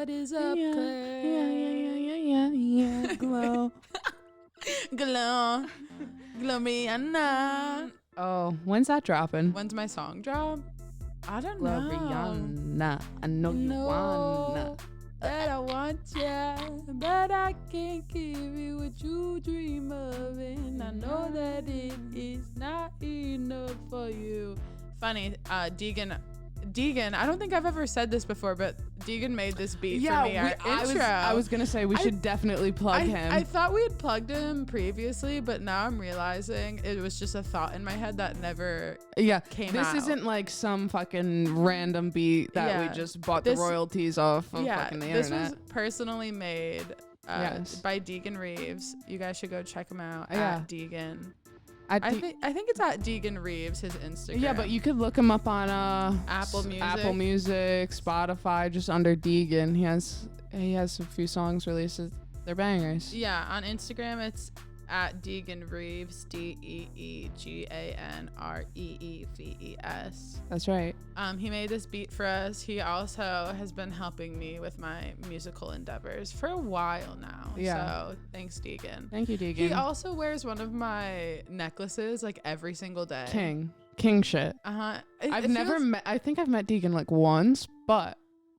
What is up, Claire? Yeah. Glow. Glow. Glow me, Anna. Oh, when's that dropping? When's my song drop? I don't know. Gloriana. I know you wanna. That I want ya, but I can't give you what you dream of, and I know that it is not enough for you. Funny, Deegan, I don't think I've ever said this before, but Deegan made this beat for me. I was gonna say we should definitely plug him. I thought we had plugged him previously, but now I'm realizing it was just a thought in my head that never came out. This isn't like some fucking random beat that we just bought the royalties off of fucking the internet. This was personally made by Deegan Reeves. You guys should go check him out at Deegan. I think it's at Deegan Reeves, his Instagram. Yeah, but you could look him up on Apple Music, Spotify, just under Deegan. He has a few songs released. They're bangers. Yeah, on Instagram it's at Deegan Reeves, DeeganReeves. That's right. He made this beat for us. He also has been helping me with my musical endeavors for a while now. Yeah. So thanks, Deegan. Thank you, Deegan. He also wears one of my necklaces like every single day. King shit. I think I've met Deegan like once, but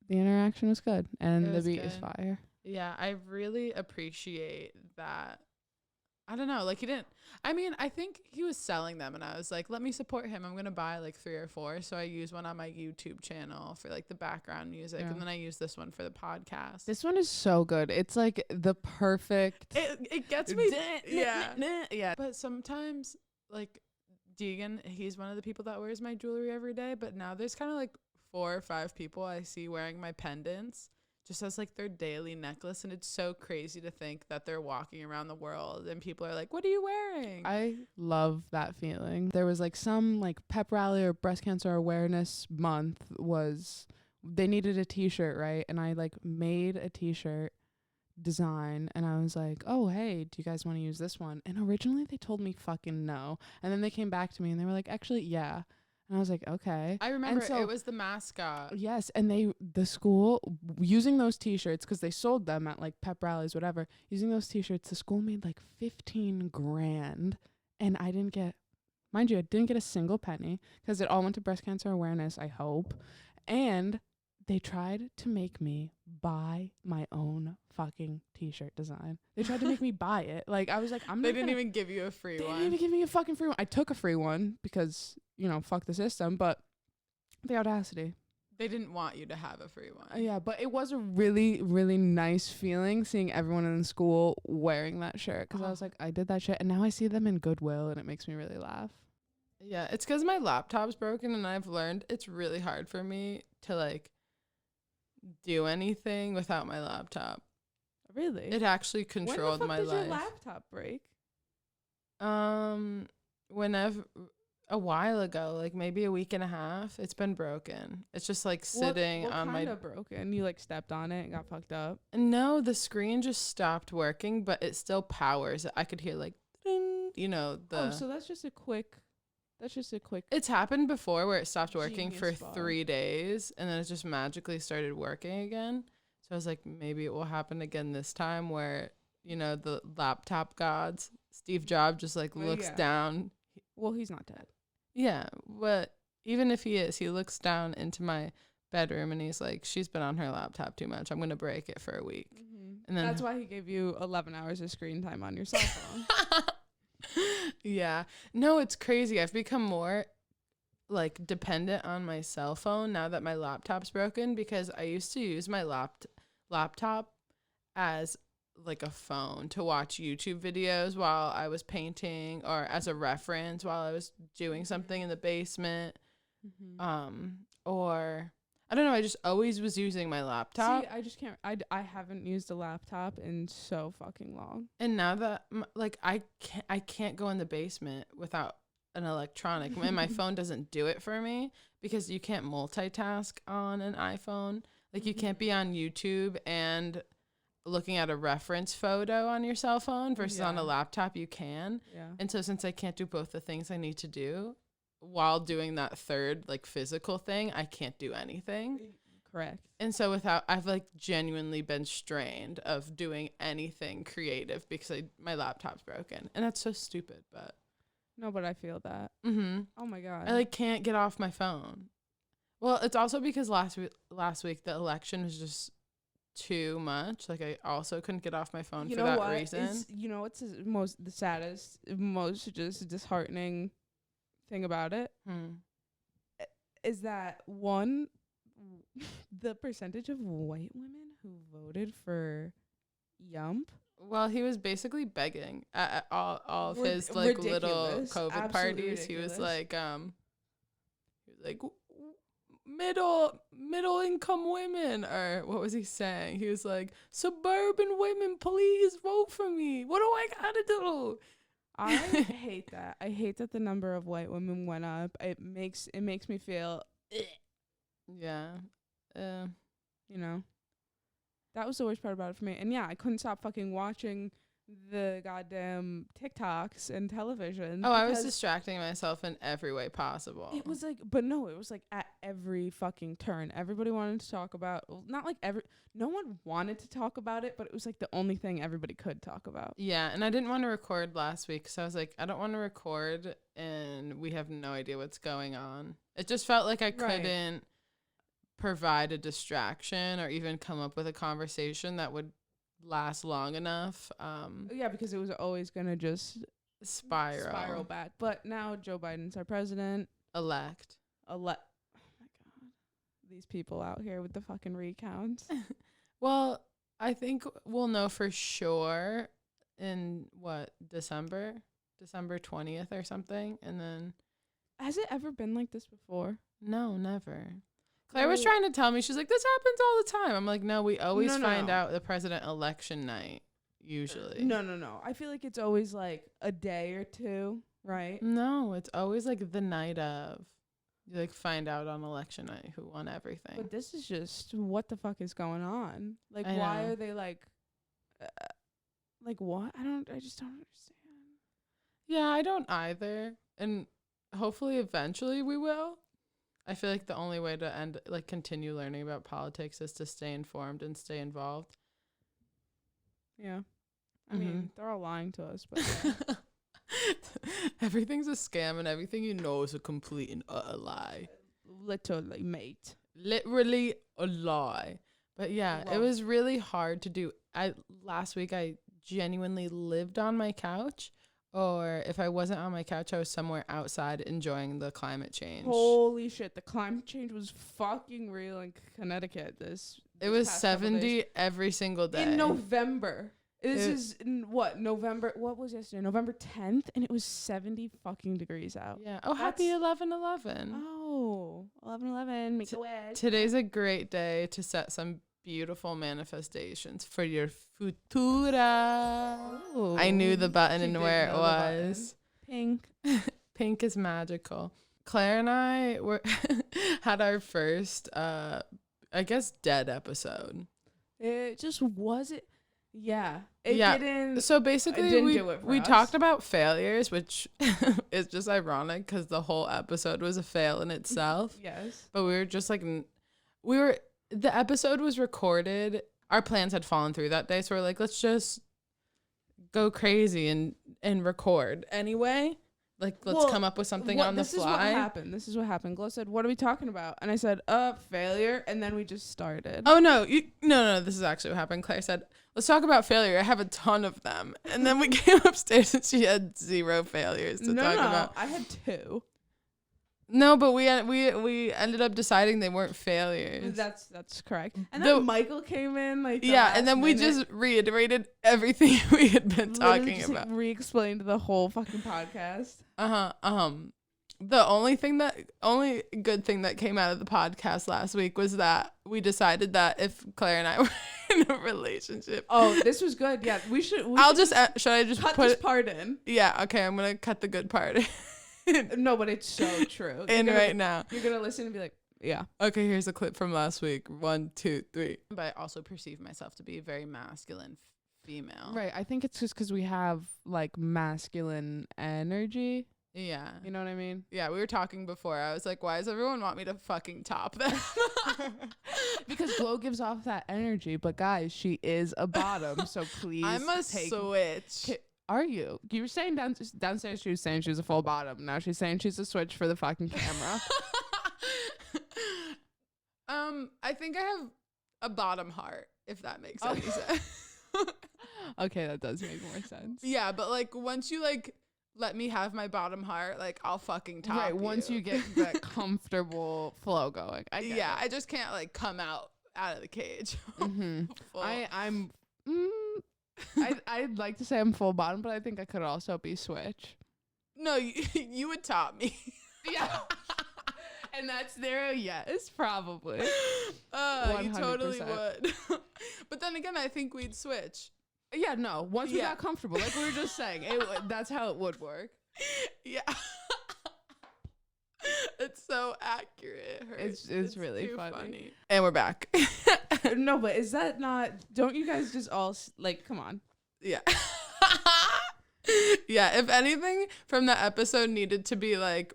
the interaction was good and the beat is fire. Yeah, I really appreciate that. I don't know, like I think he was selling them and I was like, let me support him. I'm going to buy like 3 or 4. So I use one on my YouTube channel for like the background music. And then I use this one for the podcast. This one is so good. It's like the perfect. It gets me. Yeah. But sometimes like Deegan, he's one of the people that wears my jewelry every day. But now there's kind of like 4 or 5 people I see wearing my pendants just as like their daily necklace, and it's so crazy to think that they're walking around the world and people are like, what are you wearing? I love that feeling. There was like some like pep rally or breast cancer awareness month they needed a t-shirt, right? And I like made a t-shirt design and I was like, oh hey, do you guys want to use this one? And originally they told me fucking no, and then they came back to me and they were like, actually yeah. And I was like, okay. I remember it was the mascot. Yes. And the school, using those t-shirts, because they sold them at like pep rallies, whatever, using those t-shirts, the school made like $15,000. And I didn't get a single penny because it all went to breast cancer awareness, I hope. And they tried to make me buy my own fucking t-shirt design. They tried to make me buy it. Like, I was like, They didn't even give you a free one. They didn't even give me a fucking free one. I took a free one because, fuck the system, but the audacity. They didn't want you to have a free one. Yeah, but it was a really, really nice feeling seeing everyone in the school wearing that shirt because I was like, I did that shit, and now I see them in Goodwill, and it makes me really laugh. Yeah, it's because my laptop's broken, and I've learned it's really hard for me to, like, do anything without my laptop. Really? It actually controlled my life. When did your laptop break? Whenever a while ago, like maybe a week and a half. It's been broken. It's just like sitting on my. What kind of broken? You like stepped on it and got fucked up? No, the screen just stopped working, but it still powers. I could hear like, ding, Oh, so that's just a quick. It's happened before where it stopped working for 3 days and then it just magically started working again. So I was like, maybe it will happen again this time where, the laptop gods, Steve Jobs just like looks down. Well, he's not dead. Yeah, but even if he is, he looks down into my bedroom and he's like, she's been on her laptop too much. I'm going to break it for a week. Mm-hmm. And then that's why he gave you 11 hours of screen time on your cell phone. Yeah. No, it's crazy. I've become more like dependent on my cell phone now that my laptop's broken because I used to use my laptop as like a phone to watch YouTube videos while I was painting or as a reference while I was doing something in the basement. Mm-hmm. Or I don't know, I just always was using my laptop. See, I just can't. I haven't used a laptop in so fucking long. And now that I can't go in the basement without an electronic, and my phone doesn't do it for me because you can't multitask on an iPhone. Like you can't be on YouTube and looking at a reference photo on your cell phone versus on a laptop you can. Yeah. And so since I can't do both the things I need to do while doing that third like physical thing, I can't do anything. Correct. And so I've like genuinely been strained of doing anything creative because my laptop's broken. And that's so stupid, but. No, but I feel that. Mm-hmm. Oh my God. I like can't get off my phone. Well, it's also because last week the election was just too much. Like I also couldn't get off my phone for that reason. What's the saddest, most just disheartening thing about it? Is that one, the percentage of white women who voted for Yump. Well, he was basically begging at all of his like little COVID parties. Ridiculous. He was like middle income women, or what was he saying? He was like, suburban women, please vote for me. What do I gotta do? I hate that. I hate that the number of white women went up. It makes me feel yeah. That was the worst part about it for me. And yeah, I couldn't stop fucking watching the goddamn TikToks and television. Oh, I was distracting myself in every way possible. It was like at every fucking turn. Everybody wanted to talk about, no one wanted to talk about it, but it was like the only thing everybody could talk about. Yeah, and I didn't want to record last week, so I was like, I don't want to record and we have no idea what's going on. It just felt like I couldn't provide a distraction or even come up with a conversation that would last long enough. Yeah, because it was always gonna just spiral back. But now Joe Biden's our president elect. Oh my God, these people out here with the fucking recounts. Well, I think we'll know for sure in December 20th or something, and then. Has it ever been like this before? No, never. Claire was trying to tell me, she's like, this happens all the time. I'm like, no, we always find out the president election night, usually. No. I feel like it's always like a day or two, right? No, it's always like the night of. You like find out on election night who won everything. But this is just, what the fuck is going on? Like, why are they like what? I just don't understand. Yeah, I don't either. And hopefully eventually we will. I feel like the only way to continue learning about politics is to stay informed and stay involved. Yeah. I mean, they're all lying to us, but yeah. Everything's a scam and everything you know is a complete and utter lie. Literally, mate. Literally a lie. But yeah, it was really hard to do. Last week I genuinely lived on my couch. Or if I wasn't on my couch, I was somewhere outside enjoying the climate change. Holy shit, the climate change was fucking real in Connecticut. It was 70 every single day. In November. This is November. What was yesterday? November 10th, and it was 70 fucking degrees out. Yeah. Oh, happy 11/11. Oh, 11/11. Make a wish. Today's a great day to set some beautiful manifestations for your futura. Ooh, I knew the button and where it was. Pink. Pink is magical. Claire and I had our first, dead episode. It just wasn't. Yeah. Didn't. So basically, we talked about failures, which is just ironic because the whole episode was a fail in itself. Yes. But we were just like, the episode was recorded. Our plans had fallen through that day. So we're like, let's just go crazy and record anyway. Like, let's come up with something on the fly. This is what happened. Glow said, what are we talking about? And I said, failure. And then we just started. Oh, no. No. This is actually what happened. Claire said, let's talk about failure. I have a ton of them. And then we came upstairs and she had 0 failures to talk about. I had 2. No, but we ended up deciding they weren't failures. That's correct. And then Michael came in and then we just reiterated everything we had been talking about. Re-explained the whole fucking podcast. The only good thing that came out of the podcast last week was that we decided that if Claire and I were in a relationship. Oh, this was good. Yeah, should I just put this part in? Yeah, okay, I'm gonna cut the good part in. No, but it's so true. Now. You're going to listen and be like, yeah. Okay, here's a clip from last week. 1, 2, 3. But I also perceive myself to be a very masculine female. Right. I think it's just because we have like masculine energy. Yeah. You know what I mean? Yeah, we were talking before. I was like, why does everyone want me to fucking top them? Because Glow gives off that energy, but guys, she is a bottom, so please I'm a switch. Are you? You were saying downstairs she was saying she was a full bottom. Now she's saying she's a switch for the fucking camera. I think I have a bottom heart, if that makes any sense. Okay, that does make more sense. Yeah, but like once you like let me have my bottom heart, like I'll fucking top Right, once you get that comfortable flow going. I just can't like come out of the cage. Mm-hmm. I'd like to say I'm full bottom, but I think I could also be switch. No, you would top me. Yeah. And that's there, yes, probably. You totally would. But then again, I think we'd switch. Yeah, no. Once we got comfortable, like we were just saying, that's how it would work. Yeah. It's so accurate. It's really funny. And we're back. No, but is that not? Don't you guys just all like? Come on. Yeah. Yeah. If anything from the episode needed to be like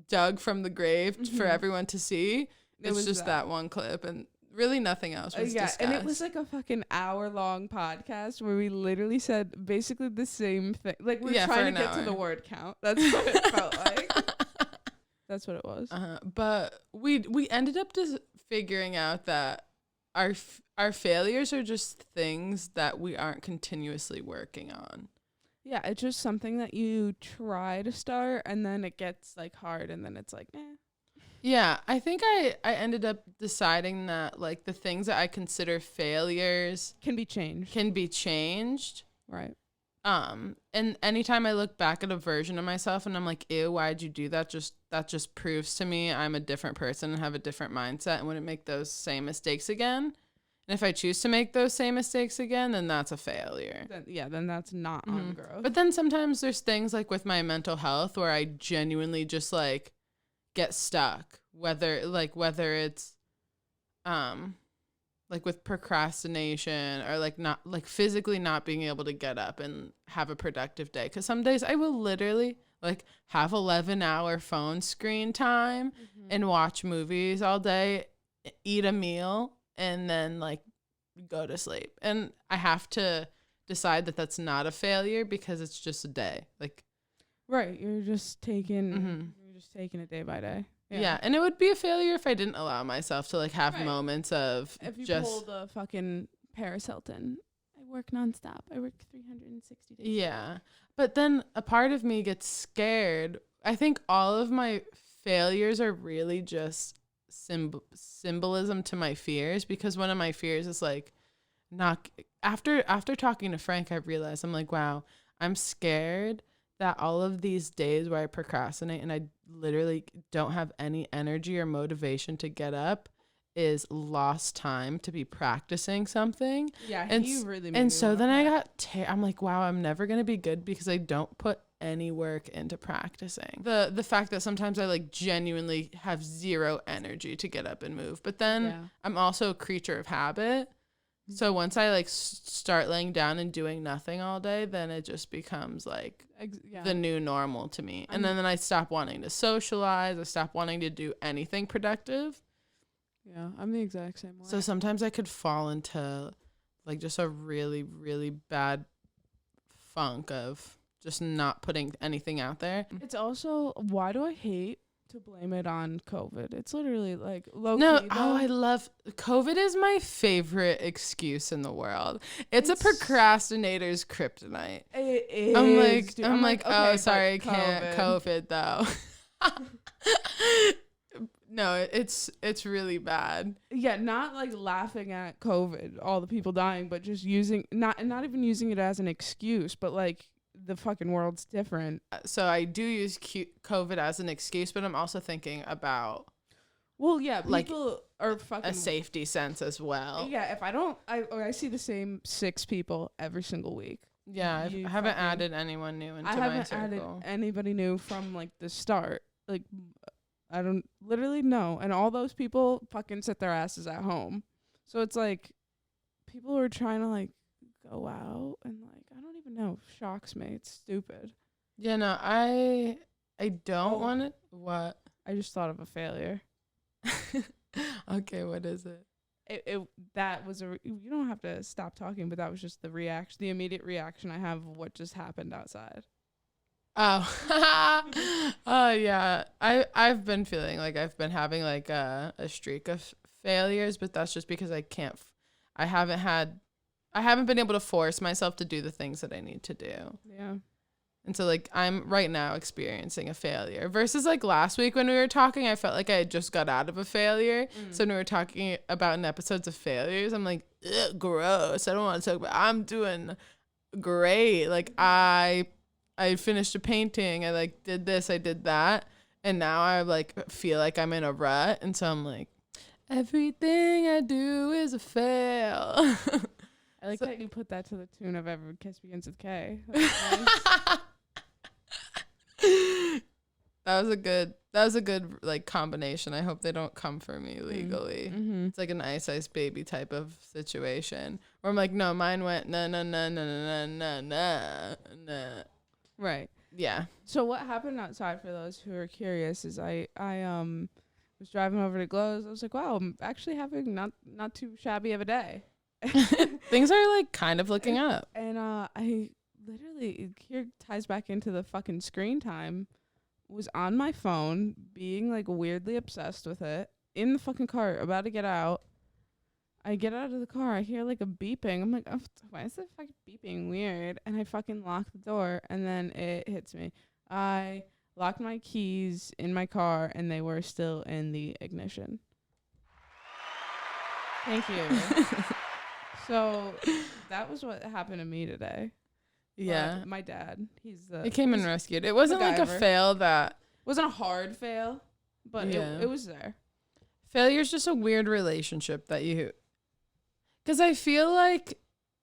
dug from the grave for everyone to see, it's just that one clip, and really nothing else was discussed. And it was like a fucking hour-long podcast where we literally said basically the same thing. Like we were trying to get to the word count. That's what it felt like. That's what it was. But we ended up just figuring out that our failures are just things that we aren't continuously working on. Yeah, it's just something that you try to start and then it gets like hard and then it's like, eh. Yeah, I think I ended up deciding that like the things that I consider failures can be changed. Right. And anytime I look back at a version of myself and I'm like, ew, why'd you do that? That just proves to me I'm a different person and have a different mindset and wouldn't make those same mistakes again. And if I choose to make those same mistakes again, then that's a failher. Then that's not on growth. But then sometimes there's things like with my mental health where I genuinely just like get stuck, whether it's like with procrastination or like not like physically not being able to get up and have a productive day. Because some days I will literally like have 11-hour phone screen time and watch movies all day, eat a meal, and then like go to sleep. And I have to decide that that's not a failure because it's just a day. Like, right. You're just taking it day by day. Yeah. And it would be a failure if I didn't allow myself to like have moments of if you just pulled a fucking Paris Hilton. I work nonstop. I work 360 days. Yeah. But then a part of me gets scared. I think all of my failures are really just symbolism to my fears, because one of my fears is like not after talking to Frank, I realized I'm like, wow, I'm scared that all of these days where I procrastinate and I literally don't have any energy or motivation to get up is lost time to be practicing something. Yeah, and he really made and me so then that. I'm like, wow, I'm never gonna be good because I don't put any work into practicing. The fact that sometimes I like genuinely have zero energy to get up and move, but then I'm also a creature of habit. So once I like start laying down and doing nothing all day, then it just becomes like the new normal to me. And then I stop wanting to socialize. I stop wanting to do anything productive. Yeah, I'm the exact same way. So sometimes I could fall into like just a really, really bad funk of just not putting anything out there. It's also, why do I hate to blame it on COVID? It's literally like low key. I love COVID is my favorite excuse in the world. It's a procrastinator's kryptonite. It is. I'm like, okay, oh, sorry, I can't. COVID though. No, it's really bad. Yeah, not like laughing at COVID, all the people dying, but just using not even using it as an excuse, but like the fucking world's different. So I do use COVID as an excuse, but I'm also thinking about, well, yeah, people are fucking a safety sense as well. Yeah, if I see the same 6 people every single week. Yeah, I haven't added anyone new into my circle. I haven't added anybody new from like the start. Like, I don't literally know. And all those people fucking sit their asses at home. So it's like people who are trying to like go out and like, I don't even know, shocks me. It's stupid. Yeah, no, I don't want it. What? I just thought of a failure. Okay, what is it? That was you don't have to stop talking, but that was just the immediate reaction I have of what just happened outside. Oh. Oh yeah. I've been feeling like I've been having like a streak of failures, but that's just because I haven't been able to force myself to do the things that I need to do. Yeah. And so like I'm right now experiencing a failure versus like last week when we were talking, I felt like I had just got out of a failure. So when we were talking about in episodes of failures, I'm like, ugh, gross. I don't want to talk about. I'm doing great. Like I finished a painting. I like did this. I did that. And now I like feel like I'm in a rut. And so I'm like, everything I do is a fail. I like that you put that to the tune of Every Kiss Begins with K. Nice. That was a good like combination. I hope they don't come for me legally. Mm-hmm. It's like an Ice baby type of situation where I'm like, no, mine went no. Right. Yeah. So what happened outside, for those who are curious, is I was driving over to Glows. I was like, wow, I'm actually having not too shabby of a day. Things are like kind of looking up. And I literally, here ties back into the fucking screen time, was on my phone being like weirdly obsessed with it in the fucking car about to get out. I get out of the car, I hear like a beeping. I'm like, oh, why is it fucking beeping weird? And I fucking lock the door, and then it hits me. I locked my keys in my car, and they were still in the ignition. Thank you. So that was what happened to me today. Yeah. My dad, He came and rescued. It wasn't like a MacGyver. fail that Wasn't a hard fail, but Yeah. it was there. failure's just a weird relationship that you, because I feel like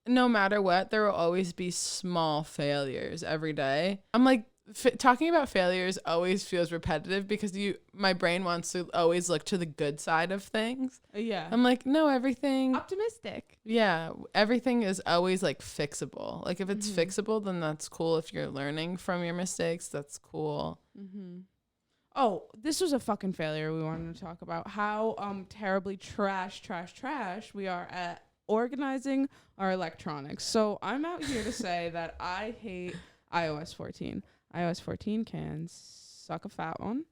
no matter what, there will always be small failures every day. I'm like, talking about failures always feels repetitive because my brain wants to always look to the good side of things. Yeah. I'm like, no, everything. Optimistic. Yeah, everything is always like fixable. Like if it's fixable, then that's cool. If you're learning from your mistakes, that's cool. Mm-hmm. Oh, this was a fucking failure we wanted to talk about. How terribly trash we are at organizing our electronics. So I'm out here to say that I hate iOS 14. iOS 14 can suck a fat one.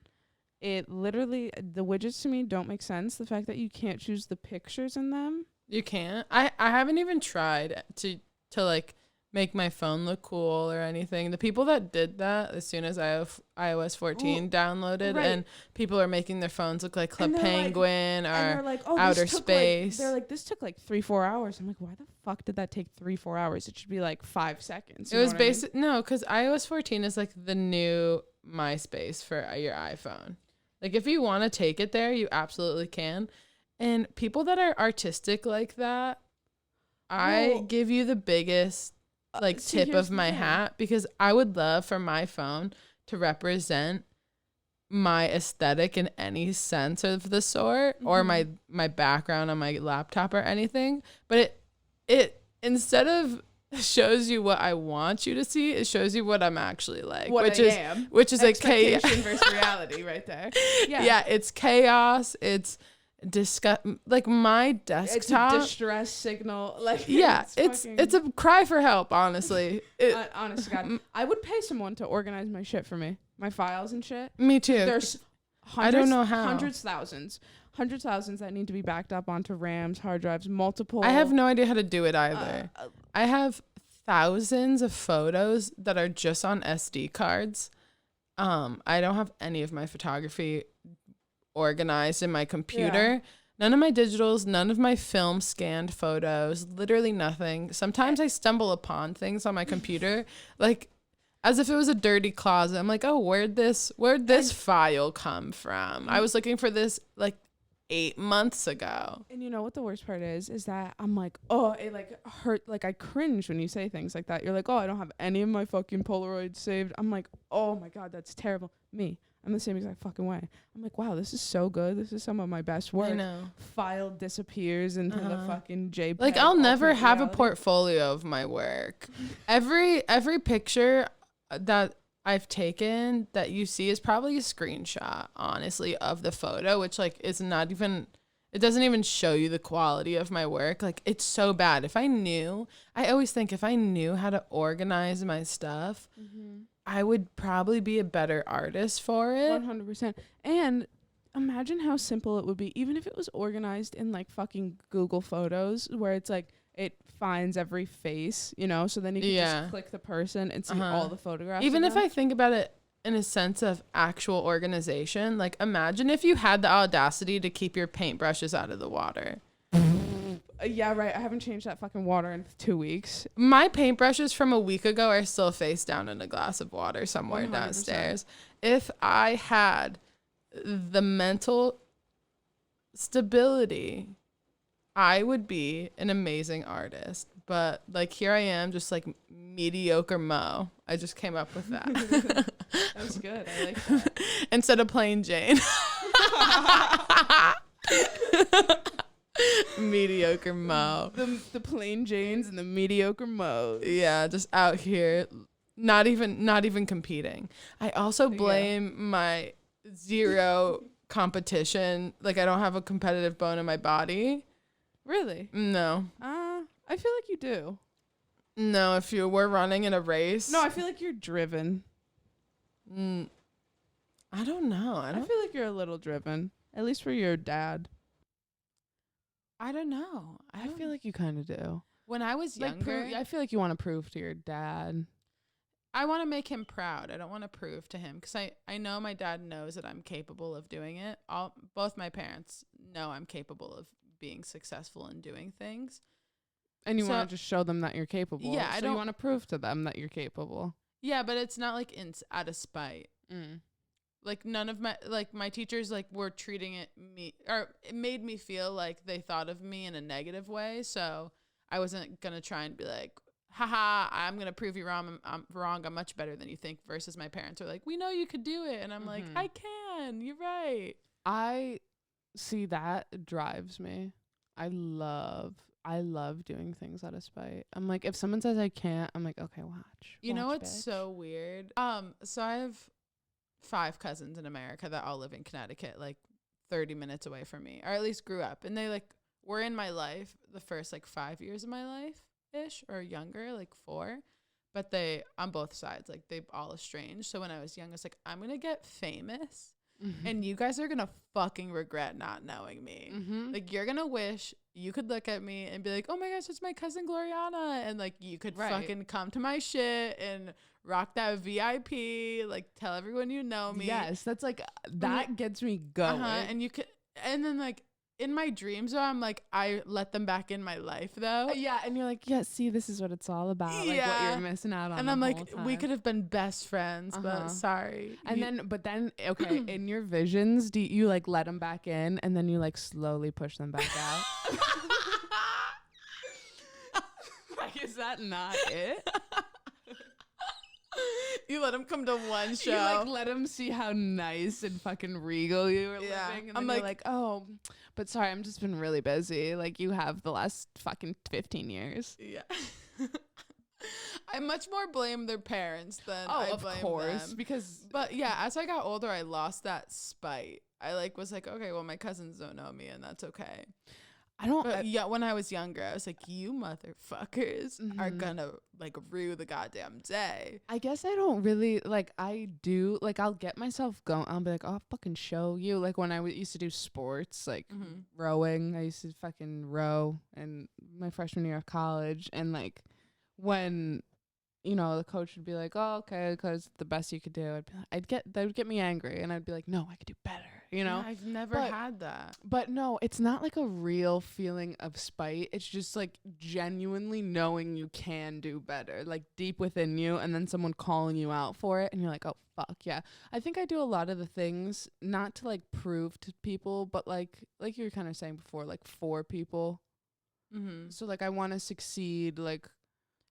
It literally, the widgets to me don't make sense. The fact that you can't choose the pictures in them. You can't. I haven't even tried to like make my phone look cool or anything. The people that did that as soon as iOS 14 downloaded, right. and people are making their phones look like Club Penguin or like, Outer Space. They're like, this took like 3-4 hours. I'm like, why the fuck did that take 3-4 hours? It should be like 5 seconds. It was basic. No, because iOS 14 is like the new MySpace for your iPhone. Like if you want to take it there, you absolutely can. And people that are artistic like that, I give you the biggest like tip of my hat, because I would love for my phone to represent my aesthetic in any sense of the sort, or my background on my laptop or anything. But it instead of shows you what I want you to see, it shows you what I'm actually like, which is like expectation versus reality right there. Yeah, it's chaos. It's like my desktop. It's a distress signal. Like it's a cry for help. Honestly, honest to God, I would pay someone to organize my shit for me, my files and shit. Me too. There's I don't know how. hundreds thousands that need to be backed up onto RAMs, hard drives, multiple. I have no idea how to do it either. I have thousands of photos that are just on SD cards. I don't have any of my photography organized in my computer. None of my digitals, none of my film scanned photos, literally nothing. Sometimes I stumble upon things on my computer like as if it was a dirty closet. I'm like, oh, where'd this file come from? I was looking for this like 8 months ago. And you know what the worst part is that I'm like, oh, it like hurt. Like I cringe when you say things like that. You're like, oh, I don't have any of my fucking Polaroids saved. I'm like, oh my God, that's terrible. I'm the same exact fucking way. I'm like, wow, this is so good. This is some of my best work. I know. File disappears into the fucking JPEG. Like I'll never have a portfolio of my work. Every picture that I've taken that you see is probably a screenshot, honestly, of the photo, which like is not even, it doesn't even show you the quality of my work. Like it's so bad. I always think if I knew how to organize my stuff, I would probably be a better artist for it. 100%. And imagine how simple it would be, even if it was organized in like fucking Google Photos, where it's like it finds every face, you know, so then you can just click the person and see all the photographs. Even if I think about it in a sense of actual organization, like imagine if you had the audacity to keep your paintbrushes out of the water. Yeah, right. I haven't changed that fucking water in 2 weeks. My paintbrushes from a week ago are still face down in a glass of water somewhere 100%. downstairs. If I had the mental stability, I would be an amazing artist. But like here I am, just like mediocre Mo. I just came up with that. That was good. I like that. Instead of plain Jane. Mediocre Mo. The plain Janes and the mediocre Mo's. Yeah, just out here, not even competing. I also blame my zero competition. Like I don't have a competitive bone in my body. Really? No. I feel like you do. No, if you were running in a race. No, I feel like you're driven. I don't know. I feel like you're a little driven. At least for your dad. I don't know. I feel like you kind of do. When I was younger, I feel like you want to prove to your dad. I want to make him proud. I don't want to prove to him because I know my dad knows that I'm capable of doing it. Both my parents know I'm capable of being successful in doing things. And you want to just show them that you're capable. Yeah, you want to prove to them that you're capable. Yeah, but it's not like out of spite. Like none of my teachers like were treating it made me feel like they thought of me in a negative way. So I wasn't gonna try and be like, haha, I'm gonna prove you wrong. I'm wrong. I'm much better than you think. Versus my parents are like, we know you could do it, and I'm like, I can. You're right. I see that drives me. I love doing things out of spite. I'm like, if someone says I can't, I'm like, okay, watch. You know what's bitch. so weird? So I have 5 cousins in America that all live in Connecticut, like 30 minutes away from me, or at least grew up, and they like were in my life the first like 5 years of my life ish, or younger, like 4. But they on both sides, like they all estranged. So when I was young, I was like, I'm gonna get famous. And you guys are gonna fucking regret not knowing me. Like you're gonna wish you could look at me and be like, oh my gosh, it's my cousin Gloriana, and like you could fucking come to my shit and rock that VIP, like tell everyone you know me. Yes, that's like that gets me going. And you could, and then like in my dreams though, I'm like, I let them back in my life though. Yeah, and you're like, yeah, see, this is what it's all about. Like what you're missing out on. And I'm like, we could have been best friends, but sorry. And then okay, in your visions, do you like let them back in and then you like slowly push them back out? Like, is that not it? You let them come to one show. You like let them see how nice and fucking regal you were living. And I'm then you're like, oh, but sorry, I'm just been really busy. Like you have the last fucking 15 years. Yeah. I much more blame their parents than I blame them. But yeah, as I got older, I lost that spite. I like was like, okay, well, my cousins don't know me, and that's okay. When I was younger, I was like, you motherfuckers are gonna like rue the goddamn day. I guess I don't really like. I do like. I'll get myself going. I'll be like, oh, I'll fucking show you. Like when I used to do sports, like rowing. I used to fucking row in my freshman year of college, and like when the coach would be like, oh, okay, because the best you could do. That would get me angry, and I'd be like, no, I could do better. Yeah, I've never had that. But no, it's not like a real feeling of spite. It's just like genuinely knowing you can do better, like deep within you, and then someone calling you out for it, and you're like, oh, fuck, yeah. I think I do a lot of the things not to like prove to people, but like you were kind of saying before, like for people. So like I want to succeed, like.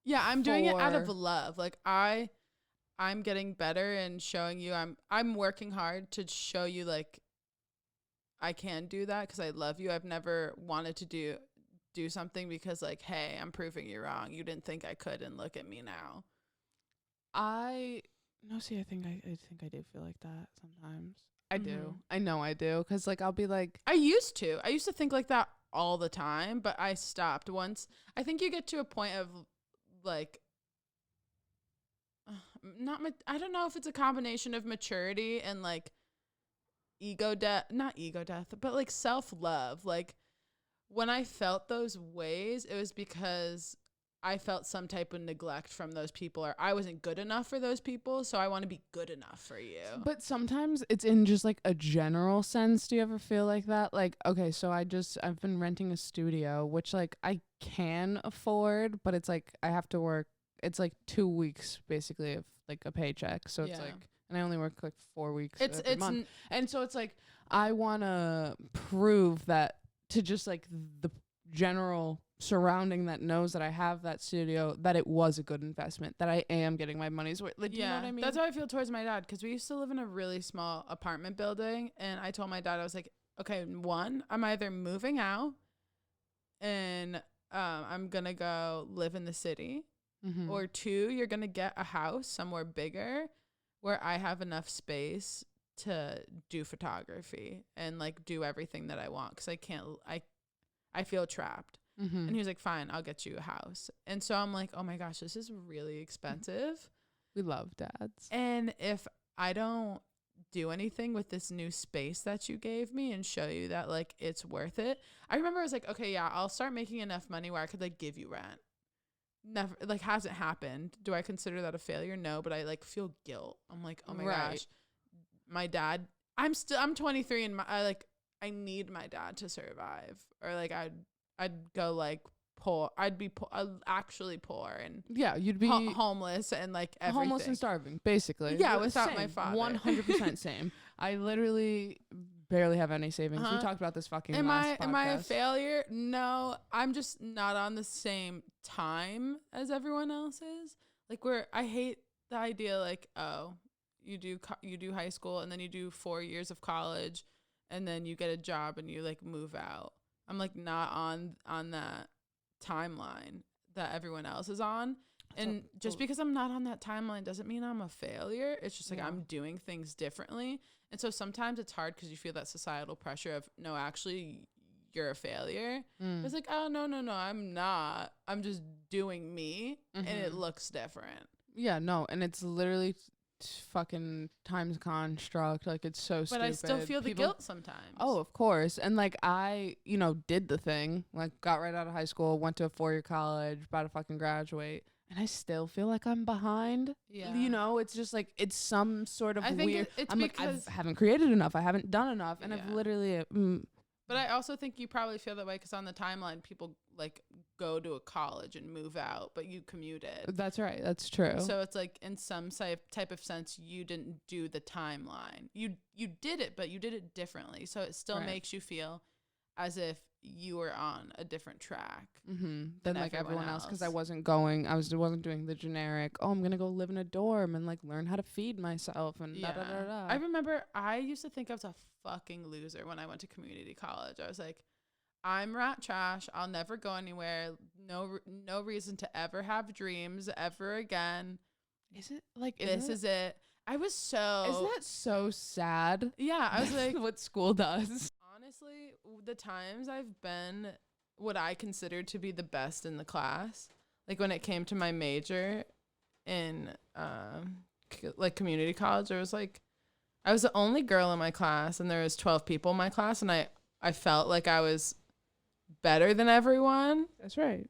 Yeah, I'm doing it out of love. Like I'm getting better and showing you I'm working hard to show you like I can do that because I love you. I've never wanted to do something because like, hey, I'm proving you wrong. You didn't think I could, and look at me now. I No, see, I think I do feel like that sometimes. I do. Mhm. I know I do. 'Cause like I'll be like, I used to think like that all the time, but I stopped once. I think you get to a point of like I don't know if it's a combination of maturity and like not ego death, but like self-love. Like when I felt those ways, it was because I felt some type of neglect from those people, or I wasn't good enough for those people, so I want to be good enough for you. but sometimes it's in just like a general sense. Do you ever feel like that? Like, okay, so I've been renting a studio, which like I can afford, but it's like I have to work. It's like 2 weeks basically of like a paycheck. So it's Yeah. like, and I only work like 4 weeks It's every month. And so it's like, I want to prove that to just like the general surrounding that knows that I have that studio, that it was a good investment, that I am getting my money's worth. Like, yeah, you know what I mean? that's how I feel towards my dad, because we used to live in a really small apartment building, and I told my dad, I was like, okay, one, I'm either moving out and I'm gonna go live in the city, or two, you're gonna get a house somewhere bigger where I have enough space to do photography and like do everything that I want, because I feel trapped. And he was like, fine, I'll get you a house. And so I'm like, oh my gosh, this is really expensive. We love dads. And if I don't do anything with this new space that you gave me and show you that like it's worth it, I remember I was like, okay, yeah, I'll start making enough money where I could like give you rent. Never, like, hasn't happened. Do I consider that a failure? No, but I like feel guilt. I'm like, oh my gosh, my dad, I'm 23 and I need my dad to survive, or like I'd go like poor. I'd actually poor and yeah, you'd be homeless and like everything. homeless and starving, basically. Yeah, without my father. 100% same. I literally barely have any savings. We talked about this fucking last podcast. Am I a failure? No, I'm just not on the same time as everyone else is. Like I hate the idea like, oh, you do high school and then you do 4 years of college and then you get a job and you like move out. I'm like not on that timeline that everyone else is on. And just because I'm not on that timeline doesn't mean I'm a failure. It's just like I'm doing things differently. And so sometimes it's hard because you feel that societal pressure of, no, actually, you're a failure. It's like, oh, no, I'm not. I'm just doing me, and it looks different. Yeah, no, and it's literally fucking times construct. Like, it's so stupid. But I still feel the guilt sometimes. Oh, of course. And like I, did the thing, like got right out of high school, went to a 4-year college, about to fucking graduate, and I still feel like I'm behind. Yeah. It's just like it's some sort of weird. It's I'm like, I haven't created enough. I haven't done enough, and I've literally. But I also think you probably feel that way because on the timeline, people like go to a college and move out, but you commuted. That's right. That's true. So it's like in some type of sense, you didn't do the timeline. You did it, but you did it differently. So it still makes you feel as if you were on a different track than like everyone else, because I wasn't doing the generic, oh, I'm gonna go live in a dorm and like learn how to feed myself and da da da da. I remember I used to think I was a fucking loser when I went to community college. I was like, I'm rat trash, I'll never go anywhere, no reason to ever have dreams ever again. Is it like this is it? I was so, isn't that so sad? Yeah, I was like, what school does. Honestly, the times I've been what I considered to be the best in the class, like when it came to my major in like community college, there was like, I was the only girl in my class and there was 12 people in my class, and I felt like I was better than everyone. That's right.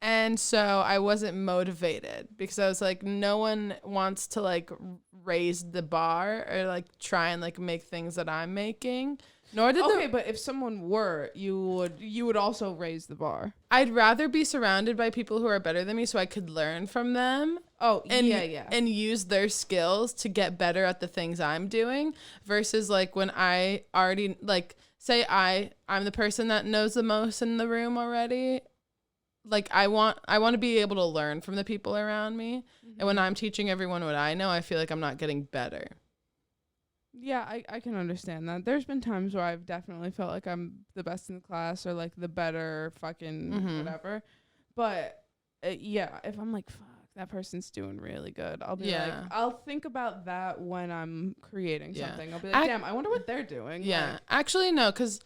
And so I wasn't motivated because I was like, no one wants to like raise the bar or like try and like make things that I'm making. Nor did but if someone were, you would also raise the bar. I'd rather be surrounded by people who are better than me so I could learn from them. And use their skills to get better at the things I'm doing, versus like when I already like say I'm the person that knows the most in the room already. Like I want to be able to learn from the people around me. And when I'm teaching everyone what I know, I feel like I'm not getting better. Yeah, I can understand that. There's been times where I've definitely felt like I'm the best in the class or like the better fucking whatever. But if I'm like, fuck, that person's doing really good. I'll be Yeah. like, I'll think about that when I'm creating Yeah. something. I'll be like, damn, I wonder what they're doing. Yeah. Like, Actually, no, because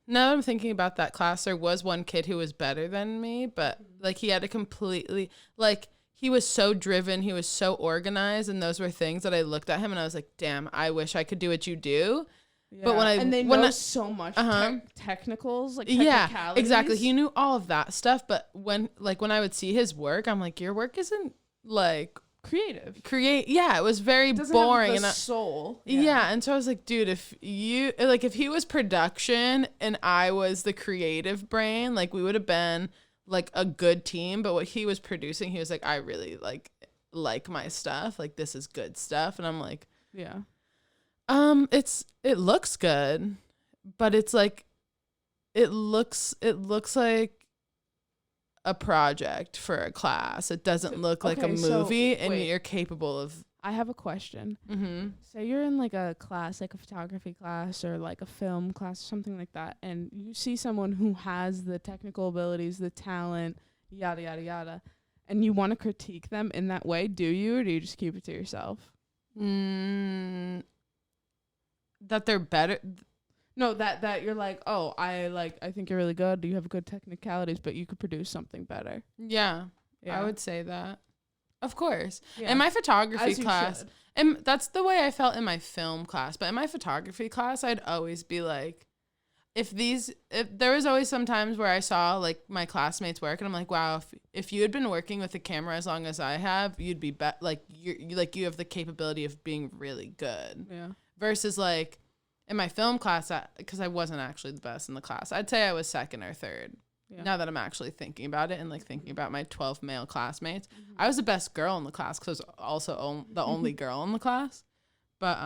now that I'm thinking about that class, there was one kid who was better than me, but like he had a completely, like he was so driven, he was so organized, and those were things that I looked at him and I was like, damn, I wish I could do what you do. yeah. But and they when know I, so much technicals, like yeah, technicalities. exactly. He knew all of that stuff, but when I would see his work, I'm like, your work isn't like creative. Yeah, it was very Doesn't boring have the and soul. yeah, and so I was like, dude, if he was production and I was the creative brain, like we would have been like a good team. But what he was producing, he was like, I really like my stuff, like this is good stuff. And I'm like, Yeah. It looks good, but it's like it looks like a project for a class. It doesn't look like a movie, and you're capable of. I have a question. Mm-hmm. Say you're in like a class, like a photography class or like a film class or something like that, and you see someone who has the technical abilities, the talent, yada, yada, yada, and you want to critique them in that way, do you, or do you just keep it to yourself? That they're better. No, that you're like, oh, I think you're really good. You have good technicalities, but you could produce something better. Yeah. I would say that. If course. Yeah. In my photography As you class, should. and that's the way I felt in my film class, but in my photography class, I'd always be like, if there was always some times where I saw like my classmates work and I'm like, wow, if you had been working with a camera as long as I have, you'd be like, you have the capability of being really good. Yeah. Versus like in my film class, because I wasn't actually the best in the class, I'd say I was second or third. Yeah. Now that I'm actually thinking about it and like thinking about my 12 male classmates, I was the best girl in the class because I was also the only girl in the class. But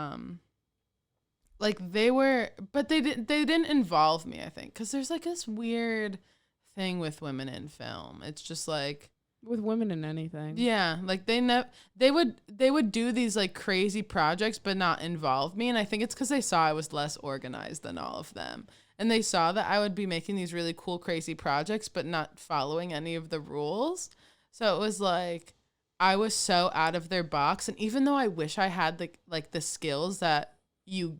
like they didn't involve me, I think, because there's like this weird thing with women in film. It's just like with women in anything. Yeah, like they would do these like crazy projects but not involve me, and I think it's because they saw I was less organized than all of them. And they saw that I would be making these really cool, crazy projects, but not following any of the rules. So it was like I was so out of their box. And even though I wish I had the skills that you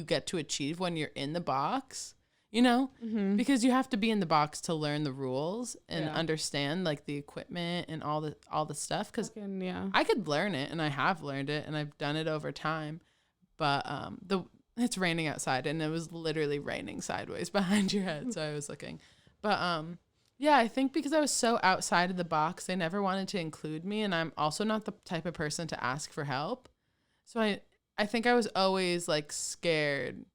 get to achieve when you're in the box, you know, because you have to be in the box to learn the rules and understand like the equipment and all the stuff. Because I could learn it, and I have learned it, and I've done it over time. But it's raining outside, and it was literally raining sideways behind your head. So I was looking. But yeah, I think because I was so outside of the box, they never wanted to include me. And I'm also not the type of person to ask for help. So I think I was always like scared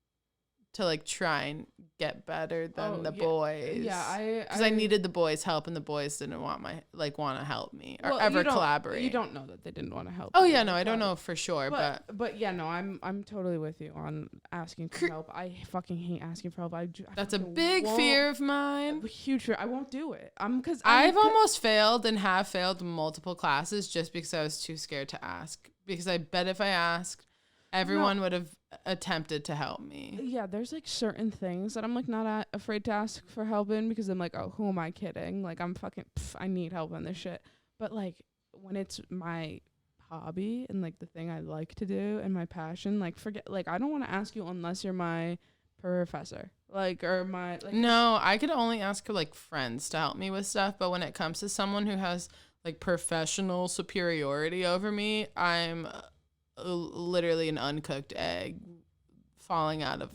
to like try and get better than the boys. Yeah, because I needed the boys' help, and the boys didn't want to help me or ever collaborate. You don't know that they didn't want to help. Oh yeah, no, I don't know for sure, but yeah, no, I'm totally with you on asking for help. I fucking hate asking for help. That's a big fear of mine. A huge fear. I won't do it. I've almost failed and have failed multiple classes just because I was too scared to ask. Because I bet if I asked, everyone would have attempted to help me. Yeah, there's like certain things that I'm like not afraid to ask for help in, because I'm like, oh, who am I kidding? Like I'm fucking I need help in this shit. But like when it's my hobby and like the thing I like to do and my passion, like forget, like I don't want to ask you unless you're my professor, like, or my like. No, I could only ask for like friends to help me with stuff, but when it comes to someone who has like professional superiority over me, I'm literally an uncooked egg falling out of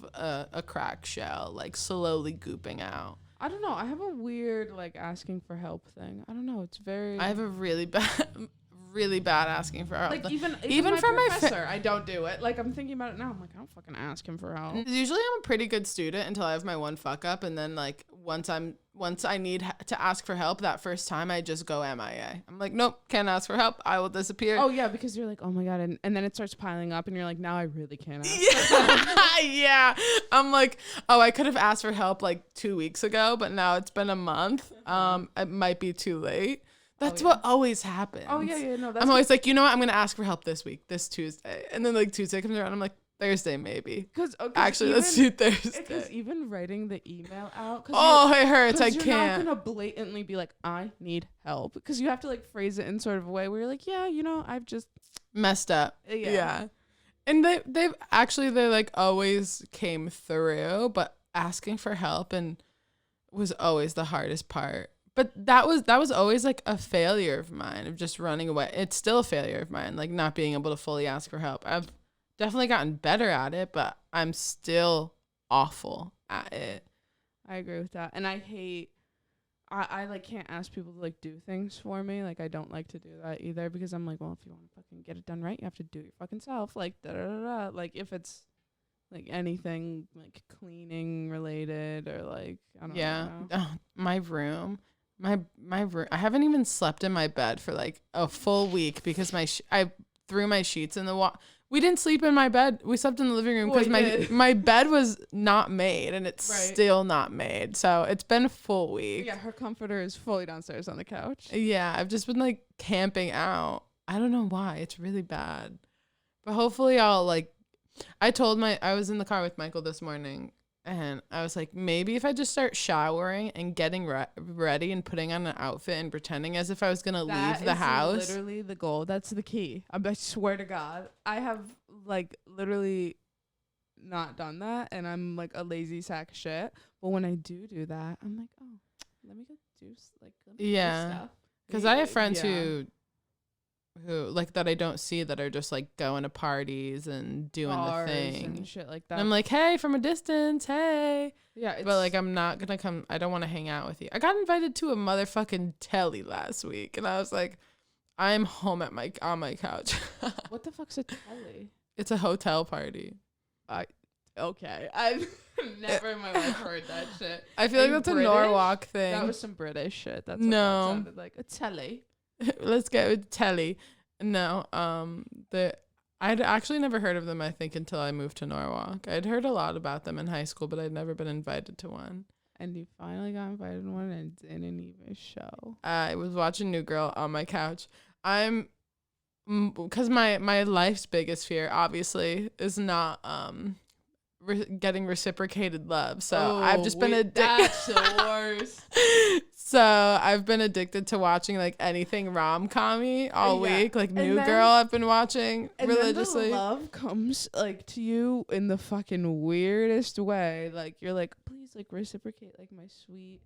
a cracked shell, like slowly gooping out. I don't know. I have a weird like asking for help thing. I don't know. It's very. I have a really bad asking for help. Like even my professor, I don't do it. Like I'm thinking about it now. I'm like, I don't fucking ask him for help. Usually I'm a pretty good student until I have my one fuck up, and then like once I need to ask for help that first time, I just go MIA. I'm like, nope, can't ask for help. I will disappear. Oh yeah, because you're like, oh my god, and then it starts piling up, and you're like, now I really can't ask. Yeah. I'm like, oh, I could have asked for help like 2 weeks ago, but now it's been a month. It might be too late. That's what always happens. Oh yeah, no. I'm always like, you know what? I'm gonna ask for help this week, this Tuesday, and then like Tuesday comes around, I'm like, Thursday maybe. Because Actually, let's do Because Thursday. even writing the email out. Oh, it hurts. I you're can't. not gonna blatantly be like, I need help, because you have to like phrase it in sort of a way where you're like, yeah, I've just Messed up. Yeah. And they've actually, they like always came through, but asking for help and was always the hardest part. But that was always like a failure of mine, of just running away. It's still a failure of mine, like not being able to fully ask for help. I've definitely gotten better at it, but I'm still awful at it. I agree with that. And I hate, I like can't ask people to like do things for me. Like I don't like to do that either, because I'm like, well, if you want to fucking get it done right, you have to do it your fucking self. Like da da da da. Like if it's like anything like cleaning related or like I don't know. Oh, my room. My room. I haven't even slept in my bed for like a full week because I threw my sheets in the We didn't sleep in my bed. We slept in the living room because my bed was not made, and it's still not made. So it's been a full week. Yeah, her comforter is fully downstairs on the couch. Yeah, I've just been like camping out. I don't know why. It's really bad. But hopefully I'll like, I was in the car with Michael this morning, and I was like, maybe if I just start showering and getting ready and putting on an outfit and pretending as if I was going to leave the house. That's literally the goal. That's the key. I swear to God. I have like literally not done that, and I'm like a lazy sack of shit. But when I do that, I'm like, oh, let me go do stuff. Because I have friends who like that I don't see, that are just like going to parties and doing bars the thing and shit like that. And I'm like, hey, from a distance, hey. Yeah, but like I'm not gonna come. I don't want to hang out with you. I got invited to a motherfucking telly last week, and I was like, I'm home on my couch. What the fuck's a telly? It's a hotel party. Okay, I've never in my life heard that shit. I feel like that's British? A Norwalk thing. That was some British shit. That's what that sounded like. A telly. Let's go with telly. No, I'd actually never heard of them, I think, until I moved to Norwalk. I'd heard a lot about them in high school, but I'd never been invited to one. And you finally got invited to one and didn't even show. I was watching New Girl on my couch. Because my life's biggest fear, obviously, is not getting reciprocated love. So I've just been addicted. That's the worst. So I've been addicted to watching like anything rom-com-y all week. Like New Girl I've been watching religiously. And then the love comes like to you in the fucking weirdest way. Like you're like, please like reciprocate like my sweet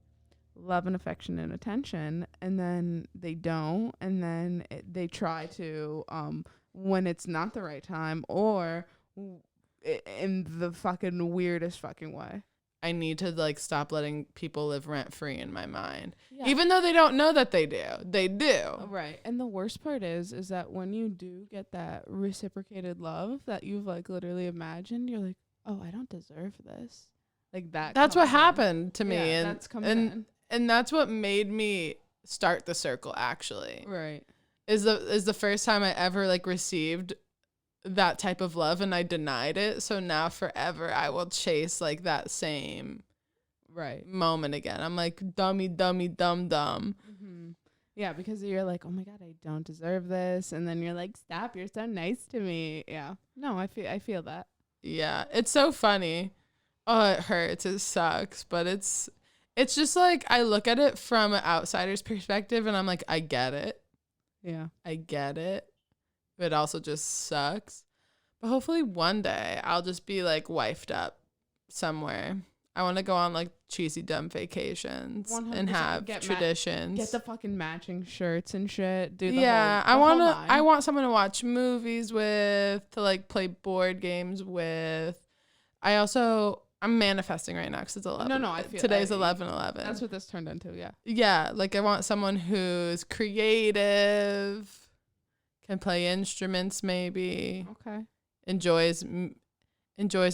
love and affection and attention. And then they don't. And then they try to when it's not the right time, or in the fucking weirdest fucking way. I need to like stop letting people live rent free in my mind. Yeah. Even though they don't know that they do. They do. Right. And the worst part is that when you do get that reciprocated love that you've like literally imagined, you're like, oh, I don't deserve this. Like that. That's what happened to me. Yeah, that's coming and that's what made me start the circle, actually. Right. Is the first time I ever like received that type of love, and I denied it. So now forever I will chase like that same moment again. I'm like, dummy, dummy, dumb. Mm-hmm. Yeah, because you're like, oh my God, I don't deserve this. And then you're like, stop, you're so nice to me. Yeah. No, I feel that. Yeah. It's so funny. Oh, it hurts. It sucks. But it's just like, I look at it from an outsider's perspective, and I'm like, I get it. Yeah. I get it. It also just sucks. But hopefully one day I'll just be like wifed up somewhere. I want to go on like cheesy dumb vacations and have traditions. Get the fucking matching shirts and shit. Do the I want someone to watch movies with, to like play board games with. I'm manifesting right now because it's 11. No, I feel today's 11/11. That's what this turned into. Yeah. Yeah, like I want someone who's creative. Can play instruments, maybe. Okay. Enjoys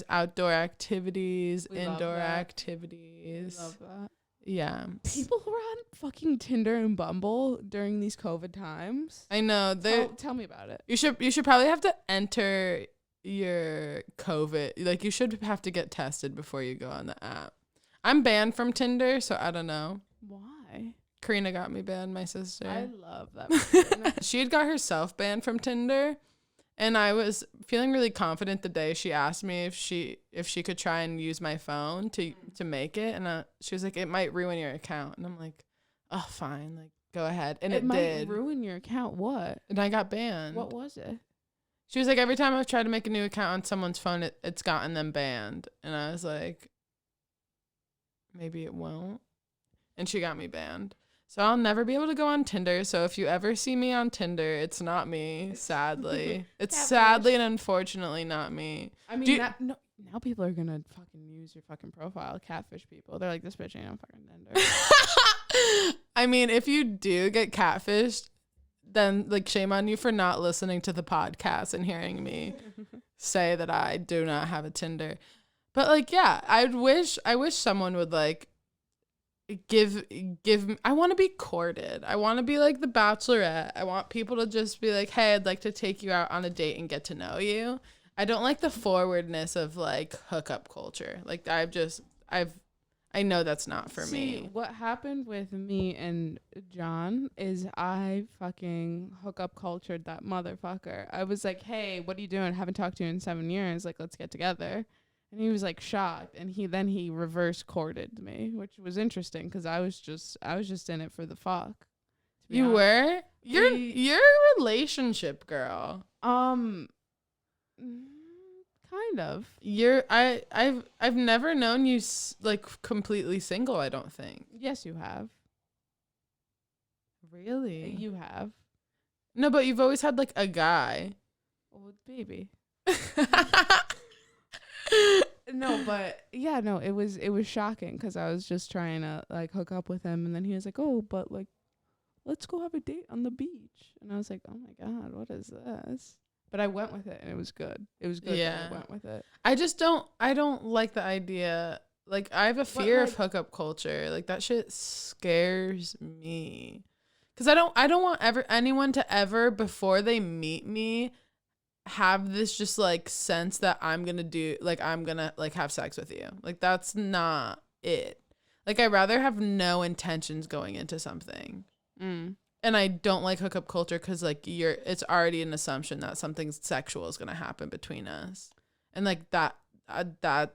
outdoor activities, indoor activities. We love that. Yeah. People who are on fucking Tinder and Bumble during these COVID times. I know. Tell me about it. You should probably have to enter your COVID. Like you should have to get tested before you go on the app. I'm banned from Tinder, so I don't know. Why? Karina got me banned, my sister. I love that. She had got herself banned from Tinder, And I was feeling really confident the day she asked me if she could try and use my phone to make it. And she was like, it might ruin your account. And I'm like, oh, fine. Like, go ahead. And it might did. ruin your account. What? And I got banned. What was it? She was like, every time I've tried to make a new account on someone's phone, it's gotten them banned. And I was like, maybe it won't. And she got me banned. So I'll never be able to go on Tinder. So if you ever see me on Tinder, it's not me, sadly. It's sadly and unfortunately not me. I mean, now people are going to fucking use your fucking profile, catfish people. They're like, this bitch ain't on fucking Tinder. I mean, if you do get catfished, then like shame on you for not listening to the podcast and hearing me say that I do not have a Tinder. But like, yeah, I wish someone would like give I want to be courted. I want to be like the Bachelorette. I want people to just be like, hey, I'd like to take you out on a date and get to know you. I don't like the forwardness of like hookup culture. Like I know that's not for me. What happened with me and John is I fucking hookup cultured that motherfucker. I was like, hey, what are you doing? I haven't talked to you in 7 years. Like, let's get together. And he was like shocked. And he reverse courted me, which was interesting because I was just in it for the fuck. You were? You're a relationship girl. Kind of. I've never known you like completely single, I don't think. Yes, you have. Really? You have. No, but you've always had like a guy. Oh, baby. No, but yeah, no, it was shocking because I was just trying to like hook up with him, and then he was like, "Oh, but like, let's go have a date on the beach," and I was like, "Oh my god, what is this?" But I went with it, and it was good. It was good. Yeah, that I went with it. I don't like the idea. Like, I have a fear of hookup culture. Like, that shit scares me. Cause I don't want anyone to ever before they meet me have this just like sense that I'm gonna like have sex with you. Like, that's not it. Like, I'd rather have no intentions going into something. And I don't like hookup culture because like it's already an assumption that something sexual is gonna happen between us, and like that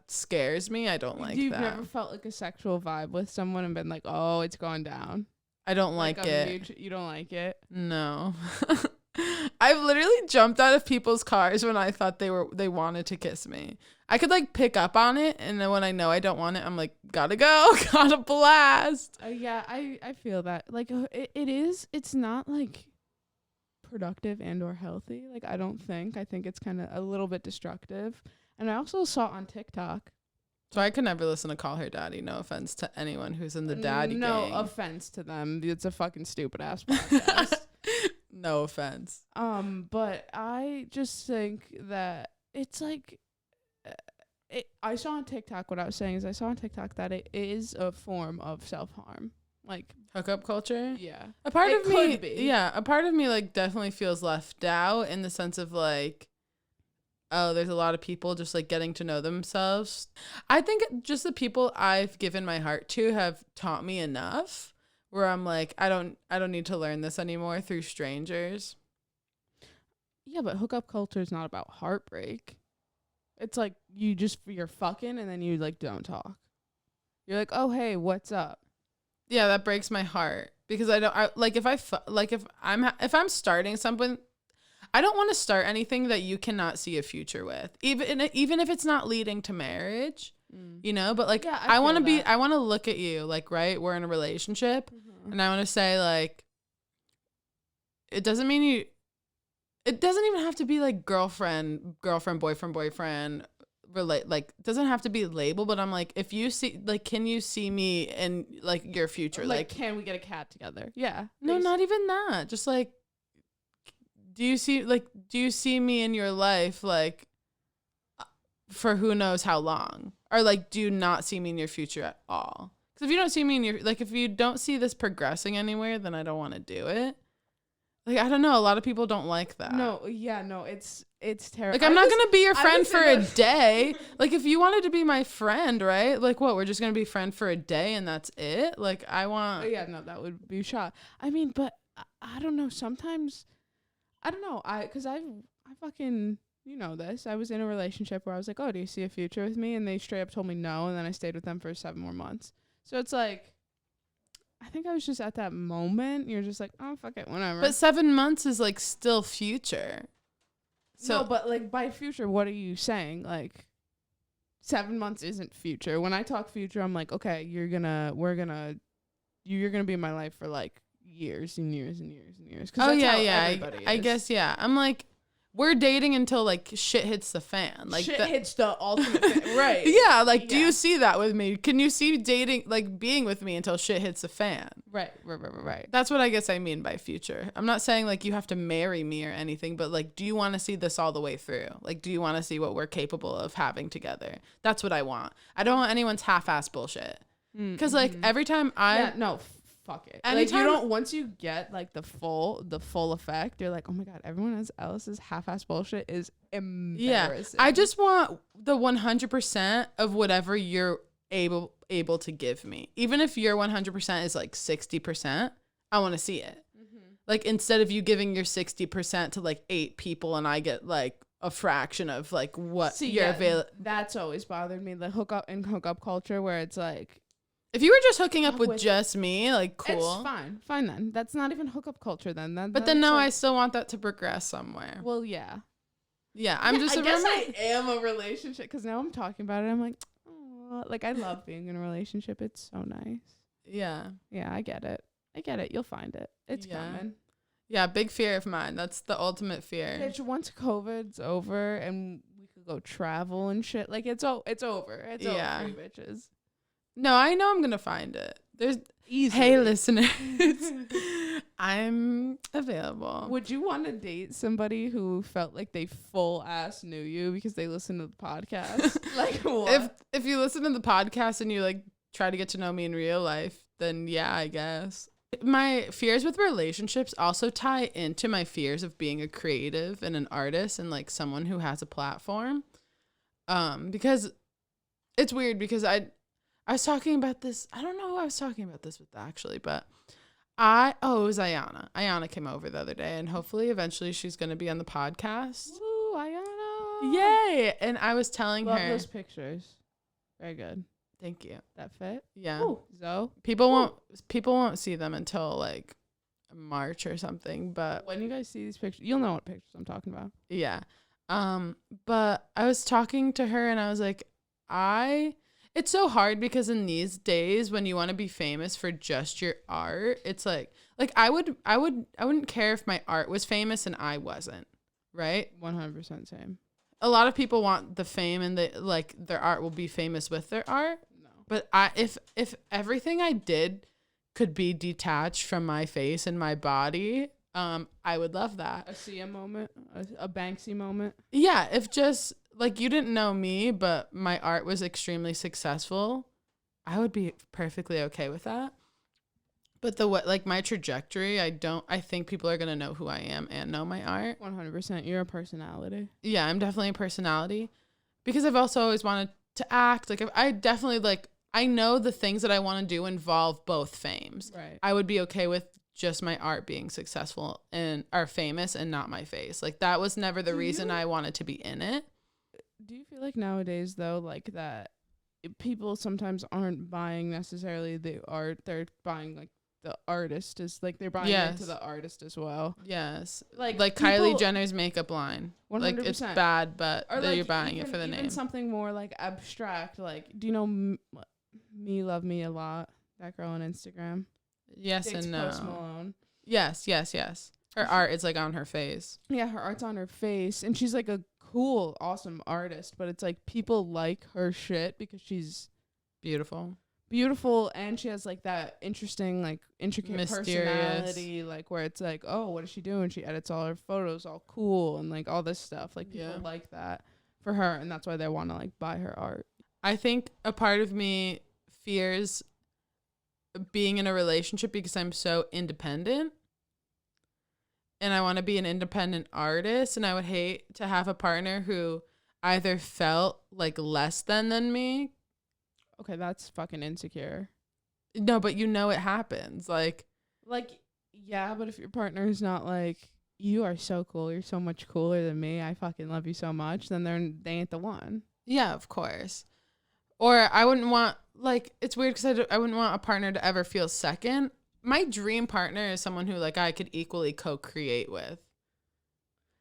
scares me. I don't like that. You've never felt like a sexual vibe with someone and been like, oh, it's going down. I don't like it. You don't like it? No. I've literally jumped out of people's cars when I thought they wanted to kiss me. I could like pick up on it, and then when I know I don't want it, I'm like, gotta go, gotta blast. Yeah, I feel that. Like it's not like productive and or healthy. Like, I don't think. I think it's kind of a little bit destructive. And I also saw it on TikTok. So I could never listen to Call Her Daddy. No offense to anyone who's in the daddy gang. No offense to them. It's a fucking stupid ass podcast. No offense. But I just think that it's like, I saw on TikTok, what I was saying is I saw on TikTok that it is a form of self-harm. Like, hookup culture? Yeah. A part of me like definitely feels left out in the sense of like, oh, there's a lot of people just like getting to know themselves. I think just the people I've given my heart to have taught me enough where I'm like, I don't need to learn this anymore through strangers. Yeah, but hookup culture is not about heartbreak. It's like you're fucking and then you like don't talk. You're like, oh hey, what's up? Yeah, that breaks my heart because if I'm starting something, I don't want to start anything that you cannot see a future with, even if it's not leading to marriage, you know. But like, yeah, I want to look at you like, right, we're in a relationship, and I want to say like, it doesn't mean it doesn't even have to be like girlfriend, boyfriend. Relate, like, it doesn't have to be labeled, but I'm like, if you see, like, can you see me in like your future? Like, can we get a cat together? Yeah. No, not even that. Just like, do you see me in your life, like, for who knows how long? Or like, do you not see me in your future at all? Because if you don't see me if you don't see this progressing anywhere, then I don't want to do it. Like, I don't know. A lot of people don't like that. No, yeah, no, it's terrible. Like, I'm not going to be your friend for a day. Like, if you wanted to be my friend, right? Like, what? We're just going to be friend for a day and that's it? Like, I want... Yeah, no, that would be shot. I mean, but I don't know. Sometimes... I don't know. Because I fucking, you know this. I was in a relationship where I was like, oh, do you see a future with me? And they straight up told me no. And then I stayed with them for 7 more months. So it's like, I think I was just at that moment. You're just like, oh, fuck it, whatever. But 7 months is like still future. So, no, but like by future, what are you saying? Like 7 months isn't future. When I talk future, I'm like, okay, you're gonna be in my life for like years and years and years and years. Oh yeah. I guess, yeah. I'm like, we're dating until like shit hits the fan. Like shit hits the ultimate fan. Right. Yeah, like do you see that with me? Can you see dating, like being with me until shit hits the fan? Right. That's what I guess I mean by future. I'm not saying like you have to marry me or anything, but like, do you want to see this all the way through? Like, do you want to see what we're capable of having together? That's what I want. I don't want anyone's half-ass bullshit. Because like every time fuck it. Anytime, like you don't, once you get like the full effect, you're like, oh my god, everyone else's half-ass bullshit is embarrassing. Yeah, I just want the 100% of whatever you're able to give me. Even if your 100% is like 60%, I want to see it. Like instead of you giving your 60% to like 8 people and I get like a fraction of like what you're available. That's always bothered me, the hookup culture, where it's like, if you were just hooking up with just me, like, cool. It's fine then. That's not even hookup culture then. But then now I still want that to progress somewhere. Well, yeah. Yeah, I guess I am a relationship, because now I'm talking about it. I'm like, oh, like I love being in a relationship. It's so nice. Yeah. Yeah, I get it. You'll find it. It's coming. Yeah, big fear of mine. That's the ultimate fear. Bitch, once COVID's over and we could go travel and shit, like it's over. It's over for you bitches. No, I know I'm going to find it. There's easily. Hey, listeners. I'm available. Would you want to date somebody who felt like they full ass knew you because they listened to the podcast? Like what? If you listen to the podcast and you like try to get to know me in real life, then yeah, I guess. My fears with relationships also tie into my fears of being a creative and an artist and like someone who has a platform. Because it's weird because I was talking about this. I don't know who I was talking about this with actually, but it was Ayana. Ayana came over the other day and hopefully eventually she's going to be on the podcast. Ooh, Ayana. Yay. And I was telling her. Love those pictures. Very good. Thank you. That fit? Yeah. Ooh, Zoe. People won't see them until like March or something, but when you guys see these pictures, you'll know what pictures I'm talking about. Yeah. But I was talking to her and I was like, it's so hard because in these days when you want to be famous for just your art, it's like I wouldn't care if my art was famous and I wasn't, right? 100% same. A lot of people want the fame and their art will be famous with their art. No. But if everything I did could be detached from my face and my body, I would love that. A Sia moment, a Banksy moment. Yeah, if just like you didn't know me, but my art was extremely successful, I would be perfectly okay with that. But my trajectory, I think people are going to know who I am and know my art. 100%. You're a personality. Yeah, I'm definitely a personality because I've also always wanted to act. Like I definitely I know the things that I want to do involve both fames. Right. I would be okay with just my art being successful and are famous and not my face. Like that was never the reason I wanted to be in it. Do you feel like nowadays though, like that people sometimes aren't buying necessarily the art, they're buying like the artist is like they're buying into the artist as well. Yes. Like Kylie Jenner's makeup line. 100%. Like it's bad, but you're buying it for the even name. Something more like abstract. Like, do you know Me Love Me a Lot? That girl on Instagram. Yes and no. Post Malone. Yes. Her art is like on her face. Yeah, her art's on her face, and she's like a cool, awesome artist. But it's like people like her shit because she's beautiful, and she has like that interesting, like intricate personality, like where it's like, oh, what is she doing? She edits all her photos, all cool, and like all this stuff. Like people like that for her, and that's why they want to like buy her art. I think a part of me fears being in a relationship because I'm so independent and I want to be an independent artist, and I would hate to have a partner who either felt like less than me. Okay, that's fucking insecure. No, but it happens. Like yeah, but if your partner is not like you are so cool. You're so much cooler than me. I fucking love you so much. Then they ain't the one. Yeah, of course. Or I wouldn't want, like, it's weird because I wouldn't want a partner to ever feel second. My dream partner is someone who, like, I could equally co-create with.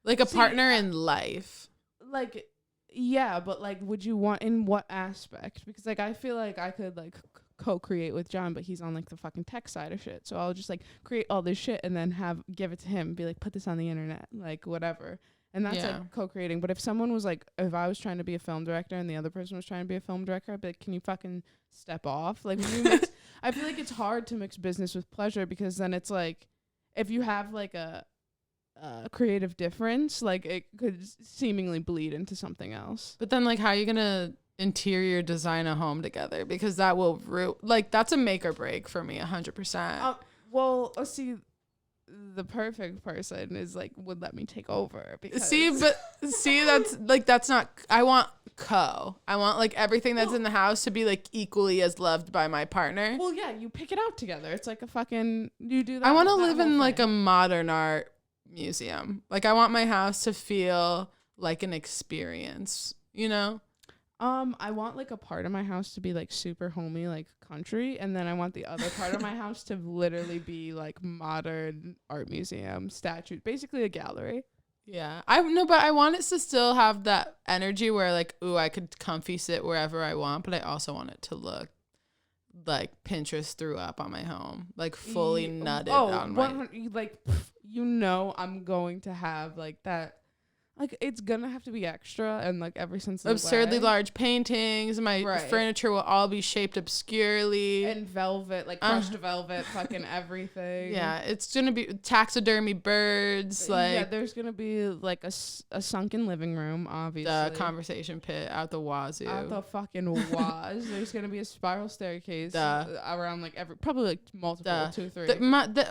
Like a partner in life. Like, yeah, but, like, would you want, in what aspect? Because, like, I feel like I could, like, co-create with John, but he's on, like, the fucking tech side of shit. So I'll just, like, create all this shit and then give it to him. Be like, put this on the internet. Like, whatever. And that's like co-creating. But if someone was like, if I was trying to be a film director and the other person was trying to be a film director, I'd be like, can you fucking step off? Like, when you mix, I feel like it's hard to mix business with pleasure, because then it's like, if you have like a creative difference, like it could seemingly bleed into something else. But then, like, how are you gonna interior design a home together? Because that will like, that's a make or break for me, 100%. Well, see, the perfect person is like, would let me take over, because that's like, that's not, I want like everything that's in the house to be like equally as loved by my partner. Well, yeah, you pick it out together. It's like a fucking, you do that. I want to live in like a modern art museum. Like, I want my house to feel like an experience, you know? I want like a part of my house to be like super homey, like country, and then I want the other part of my house to literally be like modern art museum, statues, basically a gallery. Yeah, but I want it to still have that energy where, like, ooh, I could comfy sit wherever I want, but I also want it to look like Pinterest threw up on my home, like fully nutted on my. Like, I'm going to have like that. Like, it's gonna have to be extra, and like every sense of absurdly way. large paintings. My furniture will all be shaped obscurely, and velvet, like crushed velvet, fucking everything. Yeah, it's gonna be taxidermy birds. Like, yeah, there's gonna be like a sunken living room, obviously. The conversation pit out the wazoo. Out the fucking waz. There's gonna be a spiral staircase around like probably like multiple 2, 3.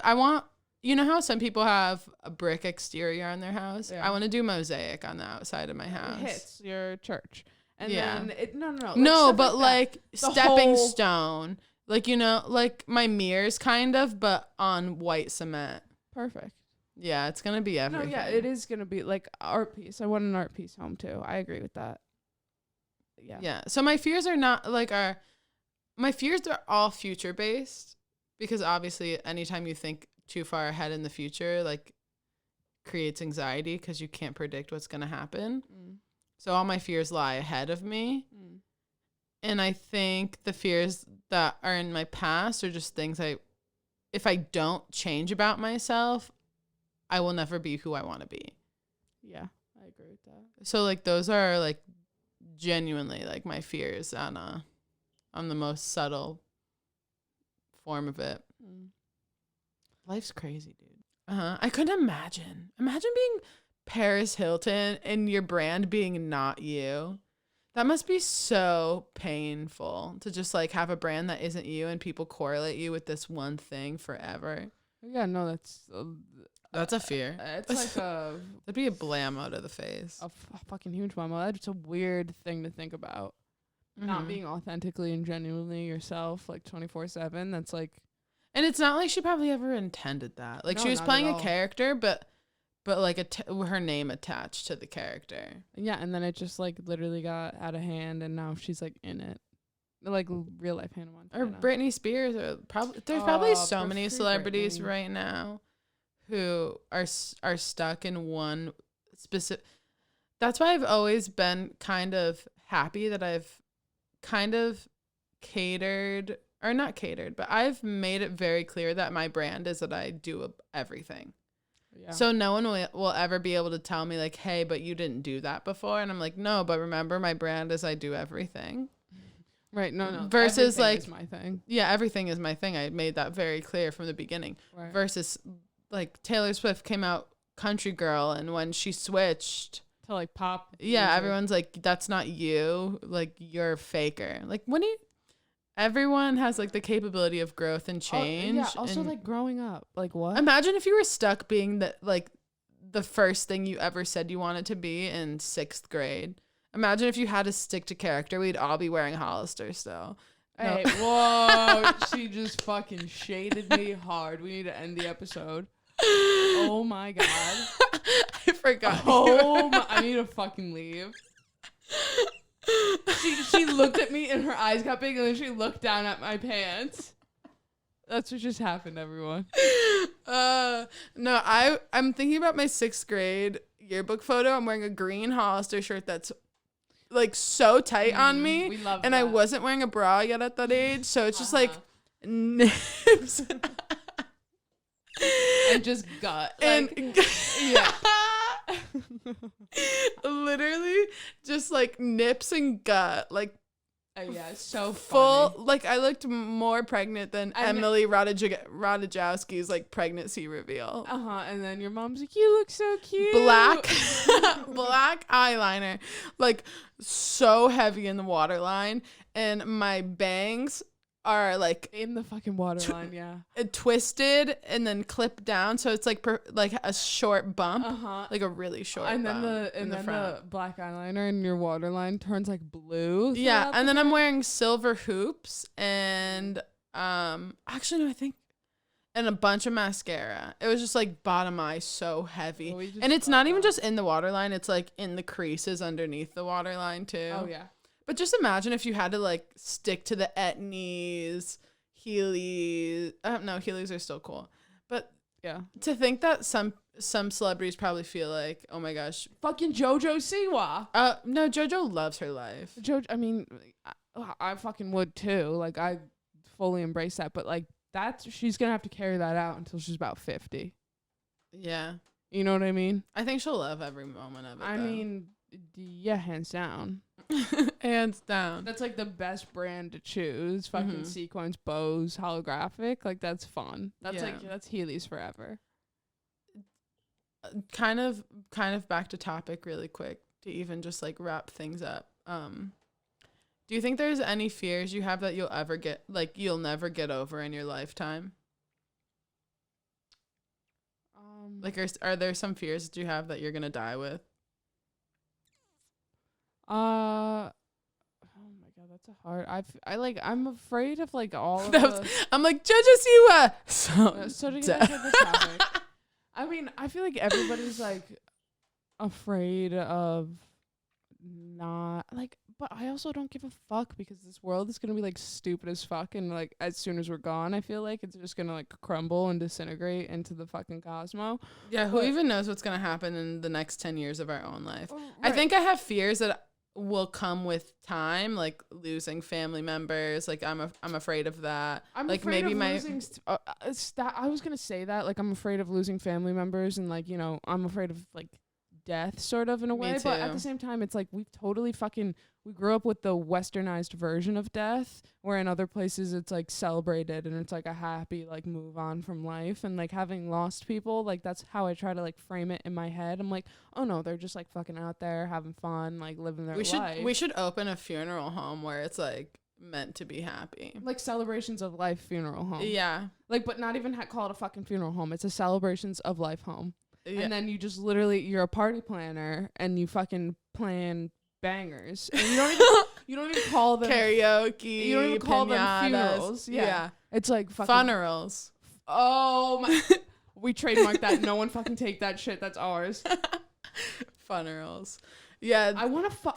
I want. You know how some people have a brick exterior on their house? Yeah. I want to do mosaic on the outside of my house. It hits your church. And then no. No, but like stepping stone. Like, you know, like my mirrors kind of, but on white cement. Perfect. Yeah, it's going to be everything. No, yeah, it is going to be like art piece. I want an art piece home too. I agree with that. Yeah. Yeah. So my fears are not like my fears are all future based, because obviously anytime you think too far ahead in the future, like, creates anxiety because you can't predict what's going to happen. So all my fears lie ahead of me. And I think the fears that are in my past are just things if I don't change about myself, I will never be who I want to be. Yeah, I agree with that. So like, those are like genuinely like my fears on the most subtle form of it. Life's crazy, dude. I couldn't imagine being Paris Hilton and your brand being not you. That must be so painful to just like have a brand that isn't you and people correlate you with this one thing forever. Yeah, no, that's a fear. It's like that'd be a blammo to the face. A fucking huge blammo. That's a weird thing to think about. Not being authentically and genuinely yourself, like 24/7. That's like. And it's not like she probably ever intended that. Like, no, she was playing a character, but like her name attached to the character. Yeah, and then it just like literally got out of hand, and now she's like in it, like real life Hannah Montana. Or Britney Spears. Or there's probably so many celebrities right now who are stuck in one specific. That's why I've always been kind of happy that I've kind of catered. Or not catered, but I've made it very clear that my brand is that I do everything. Yeah. So no one will ever be able to tell me like, hey, but you didn't do that before. And I'm like, no, but remember, my brand is I do everything. Right. No. Versus everything like, is my thing. Yeah, everything is my thing. I made that very clear from the beginning. Right. Versus like Taylor Swift came out country girl, and when she switched to like pop. Yeah, music. Everyone's like, that's not you. Like, you're a faker. Like, everyone has like the capability of growth and change. Yeah, also like growing up. Like, what? Imagine if you were stuck being the first thing you ever said you wanted to be in 6th grade. Imagine if you had to stick to character. We'd all be wearing Hollister still. Hey, whoa. She just fucking shaded me hard. We need to end the episode. Oh my god. I forgot. I need to fucking leave. She looked at me and her eyes got big and then she looked down at my pants. That's what just happened, everyone. No, I'm thinking about my 6th grade yearbook photo. I'm wearing a green Hollister shirt that's like so tight on me. We love and that. I wasn't wearing a bra yet at that age, so it's just like nips. And just gut. And yeah. literally just like nips and gut. Like Yeah, it's so full funny. like I looked more pregnant than Emily Ratajkowski's like pregnancy reveal. And then your mom's like, you look so cute. Black eyeliner, like so heavy in the waterline, and my bangs are like in the fucking waterline, twisted and then clipped down, so it's like like a short bump, like a really short and then bump the black eyeliner in your waterline turns like blue. Yeah, and then I'm wearing silver hoops and actually no, I think, and a bunch of mascara. It was just like bottom eye so heavy, and it's not even just in the waterline; it's like in the creases underneath the waterline too. Oh yeah. But just imagine if you had to like stick to the etnies, Heelys. No, Heelys are still cool. But yeah, to think that some celebrities probably feel like, oh my gosh, fucking JoJo Siwa. No, JoJo loves her life. I mean, I fucking would too. Like I fully embrace that. But like she's gonna have to carry that out until she's about 50. Yeah, you know what I mean. I think she'll love every moment of it. I mean, yeah, hands down. Hands down. That's like the best brand to choose. Fucking sequins, bows, holographic. Like that's fun. That's that's Heelys forever. Kind of back to topic really quick to even just like wrap things up. Do you think there's any fears you have that you'll never get over in your lifetime? Like are there some fears that you have that you're gonna die with? Oh my god, that's a hard. I'm afraid of like all of the. I'm like Jojo Siwa. So to get into the topic, I mean, I feel like everybody's like afraid of not like, but I also don't give a fuck because this world is gonna be like stupid as fuck, and like as soon as we're gone, I feel like it's just gonna like crumble and disintegrate into the fucking cosmos. Yeah, who even knows what's gonna happen in the next 10 years of our own life? Right. I think I have fears that will come with time, like losing family members. Like I'm afraid of that. I'm like afraid maybe of my losing I was gonna say that, like I'm afraid of losing family members, and like, you know, I'm afraid of like death sort of in a way, but at the same time it's like we grew up with the westernized version of death, where in other places it's like celebrated and it's like a happy like move on from life. And like having lost people, like that's how I try to like frame it in my head. I'm like, oh no, they're just like fucking out there having fun, like living their life. We should open a funeral home where it's like meant to be happy, like celebrations of life funeral home. Yeah, like, but not even call it a fucking funeral home. It's a celebrations of life home. Yeah. And then you just you're a party planner and you fucking plan bangers. And you don't even call them karaoke. You don't even call them pinatas. funerals. Yeah. It's like fucking funerals. Oh my. We trademarked that. No one fucking take that shit. That's ours. Funerals. Yeah. I want a full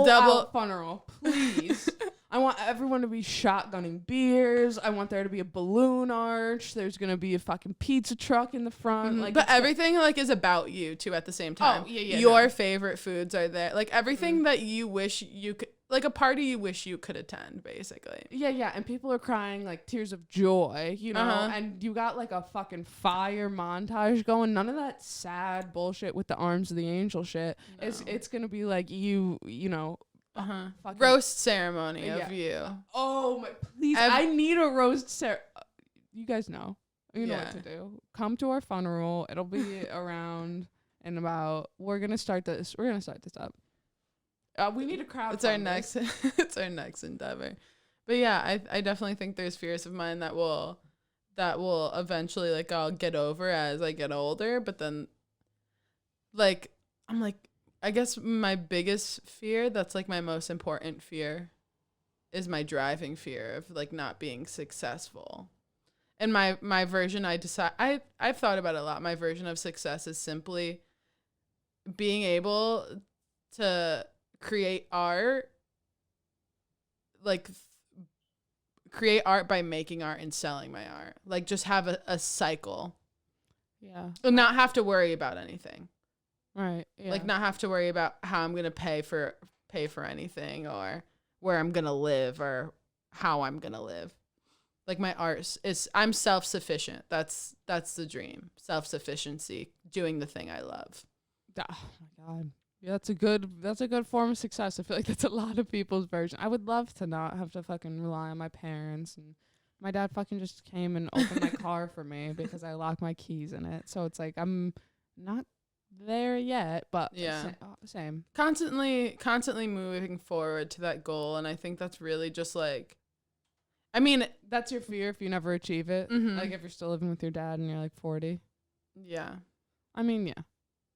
out funeral, please. I want everyone to be shotgunning beers. I want there to be a balloon arch. There's gonna be a fucking pizza truck in the front. Like, but everything like is about you too at the same time. Oh yeah. Your favorite foods are there. Like everything that you wish you could, like a party you wish you could attend, basically. Yeah. And people are crying like tears of joy, you know. And you got like a fucking fire montage going. None of that sad bullshit with the arms of the angel shit. No. It's gonna be like you know. Roast ceremony of you. Oh my, please! I need a roast you guys know. You know what to do. Come to our funeral. It'll be around in about. We're gonna start this up. We need a crowd. It's our next. It's our next endeavor. But yeah, I definitely think there's fears of mine that will eventually like I'll get over as I get older. But then, like I'm like. I guess my biggest fear, that's like my most important fear, is my driving fear of like not being successful. And my version, I've thought about it a lot. My version of success is simply being able to create art, like create art by making art and selling my art. Like just have a cycle. Yeah. And not have to worry about anything. Right. Yeah. Like not have to worry about how I'm gonna pay for anything, or where I'm gonna live, or how I'm gonna live. Like my art is, I'm self-sufficient. That's the dream. Self-sufficiency, doing the thing I love. Oh my God. Yeah, that's a good form of success. I feel like that's a lot of people's version. I would love to not have to fucking rely on my parents, and my dad fucking just came and opened my car for me because I locked my keys in it. So it's like I'm not there yet, but yeah, same. Constantly moving forward to that goal, and I think that's really just like, I mean, that's your fear if you never achieve it. Mm-hmm. Like if you're still living with your dad and you're like 40. Yeah. I mean, yeah,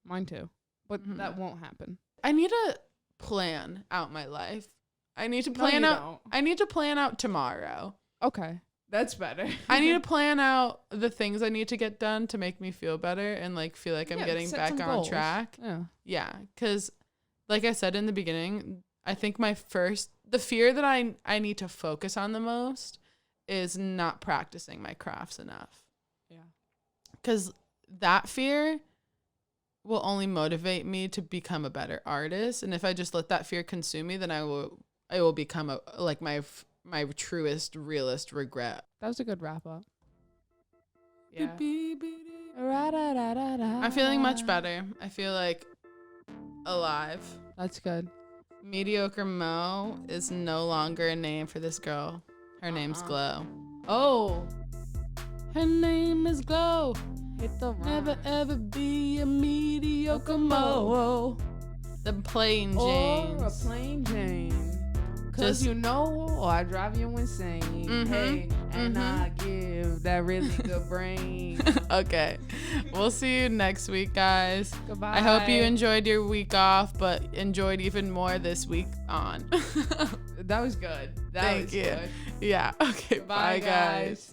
mine too, but that won't happen. I need to plan out my life. I need to plan out. I need to plan out tomorrow. Okay. That's better. I need to plan out the things I need to get done to make me feel better and like feel like I'm getting back on goals. Track. Yeah. Yeah. Cause like I said in the beginning, I think the fear that I need to focus on the most is not practicing my crafts enough. Yeah. Cause that fear will only motivate me to become a better artist. And if I just let that fear consume me, then I will become my truest, realest regret. That was a good wrap up. Yeah. I'm feeling much better. I feel like alive. That's good. Mediocre Mo is no longer a name for this girl. Her name's Glow. Oh. Her name is Glow. Hit the rhyme. Never ever be a mediocre Mo. The plain Janes. Or a plain Jane. Cause you know I drive you insane. Mm-hmm. Hey, and I give that really good brain. Okay. We'll see you next week, guys. Goodbye. I hope you enjoyed your week off, but enjoyed even more this week on. That was good. Thank you. Good. Yeah. Okay. Bye, guys.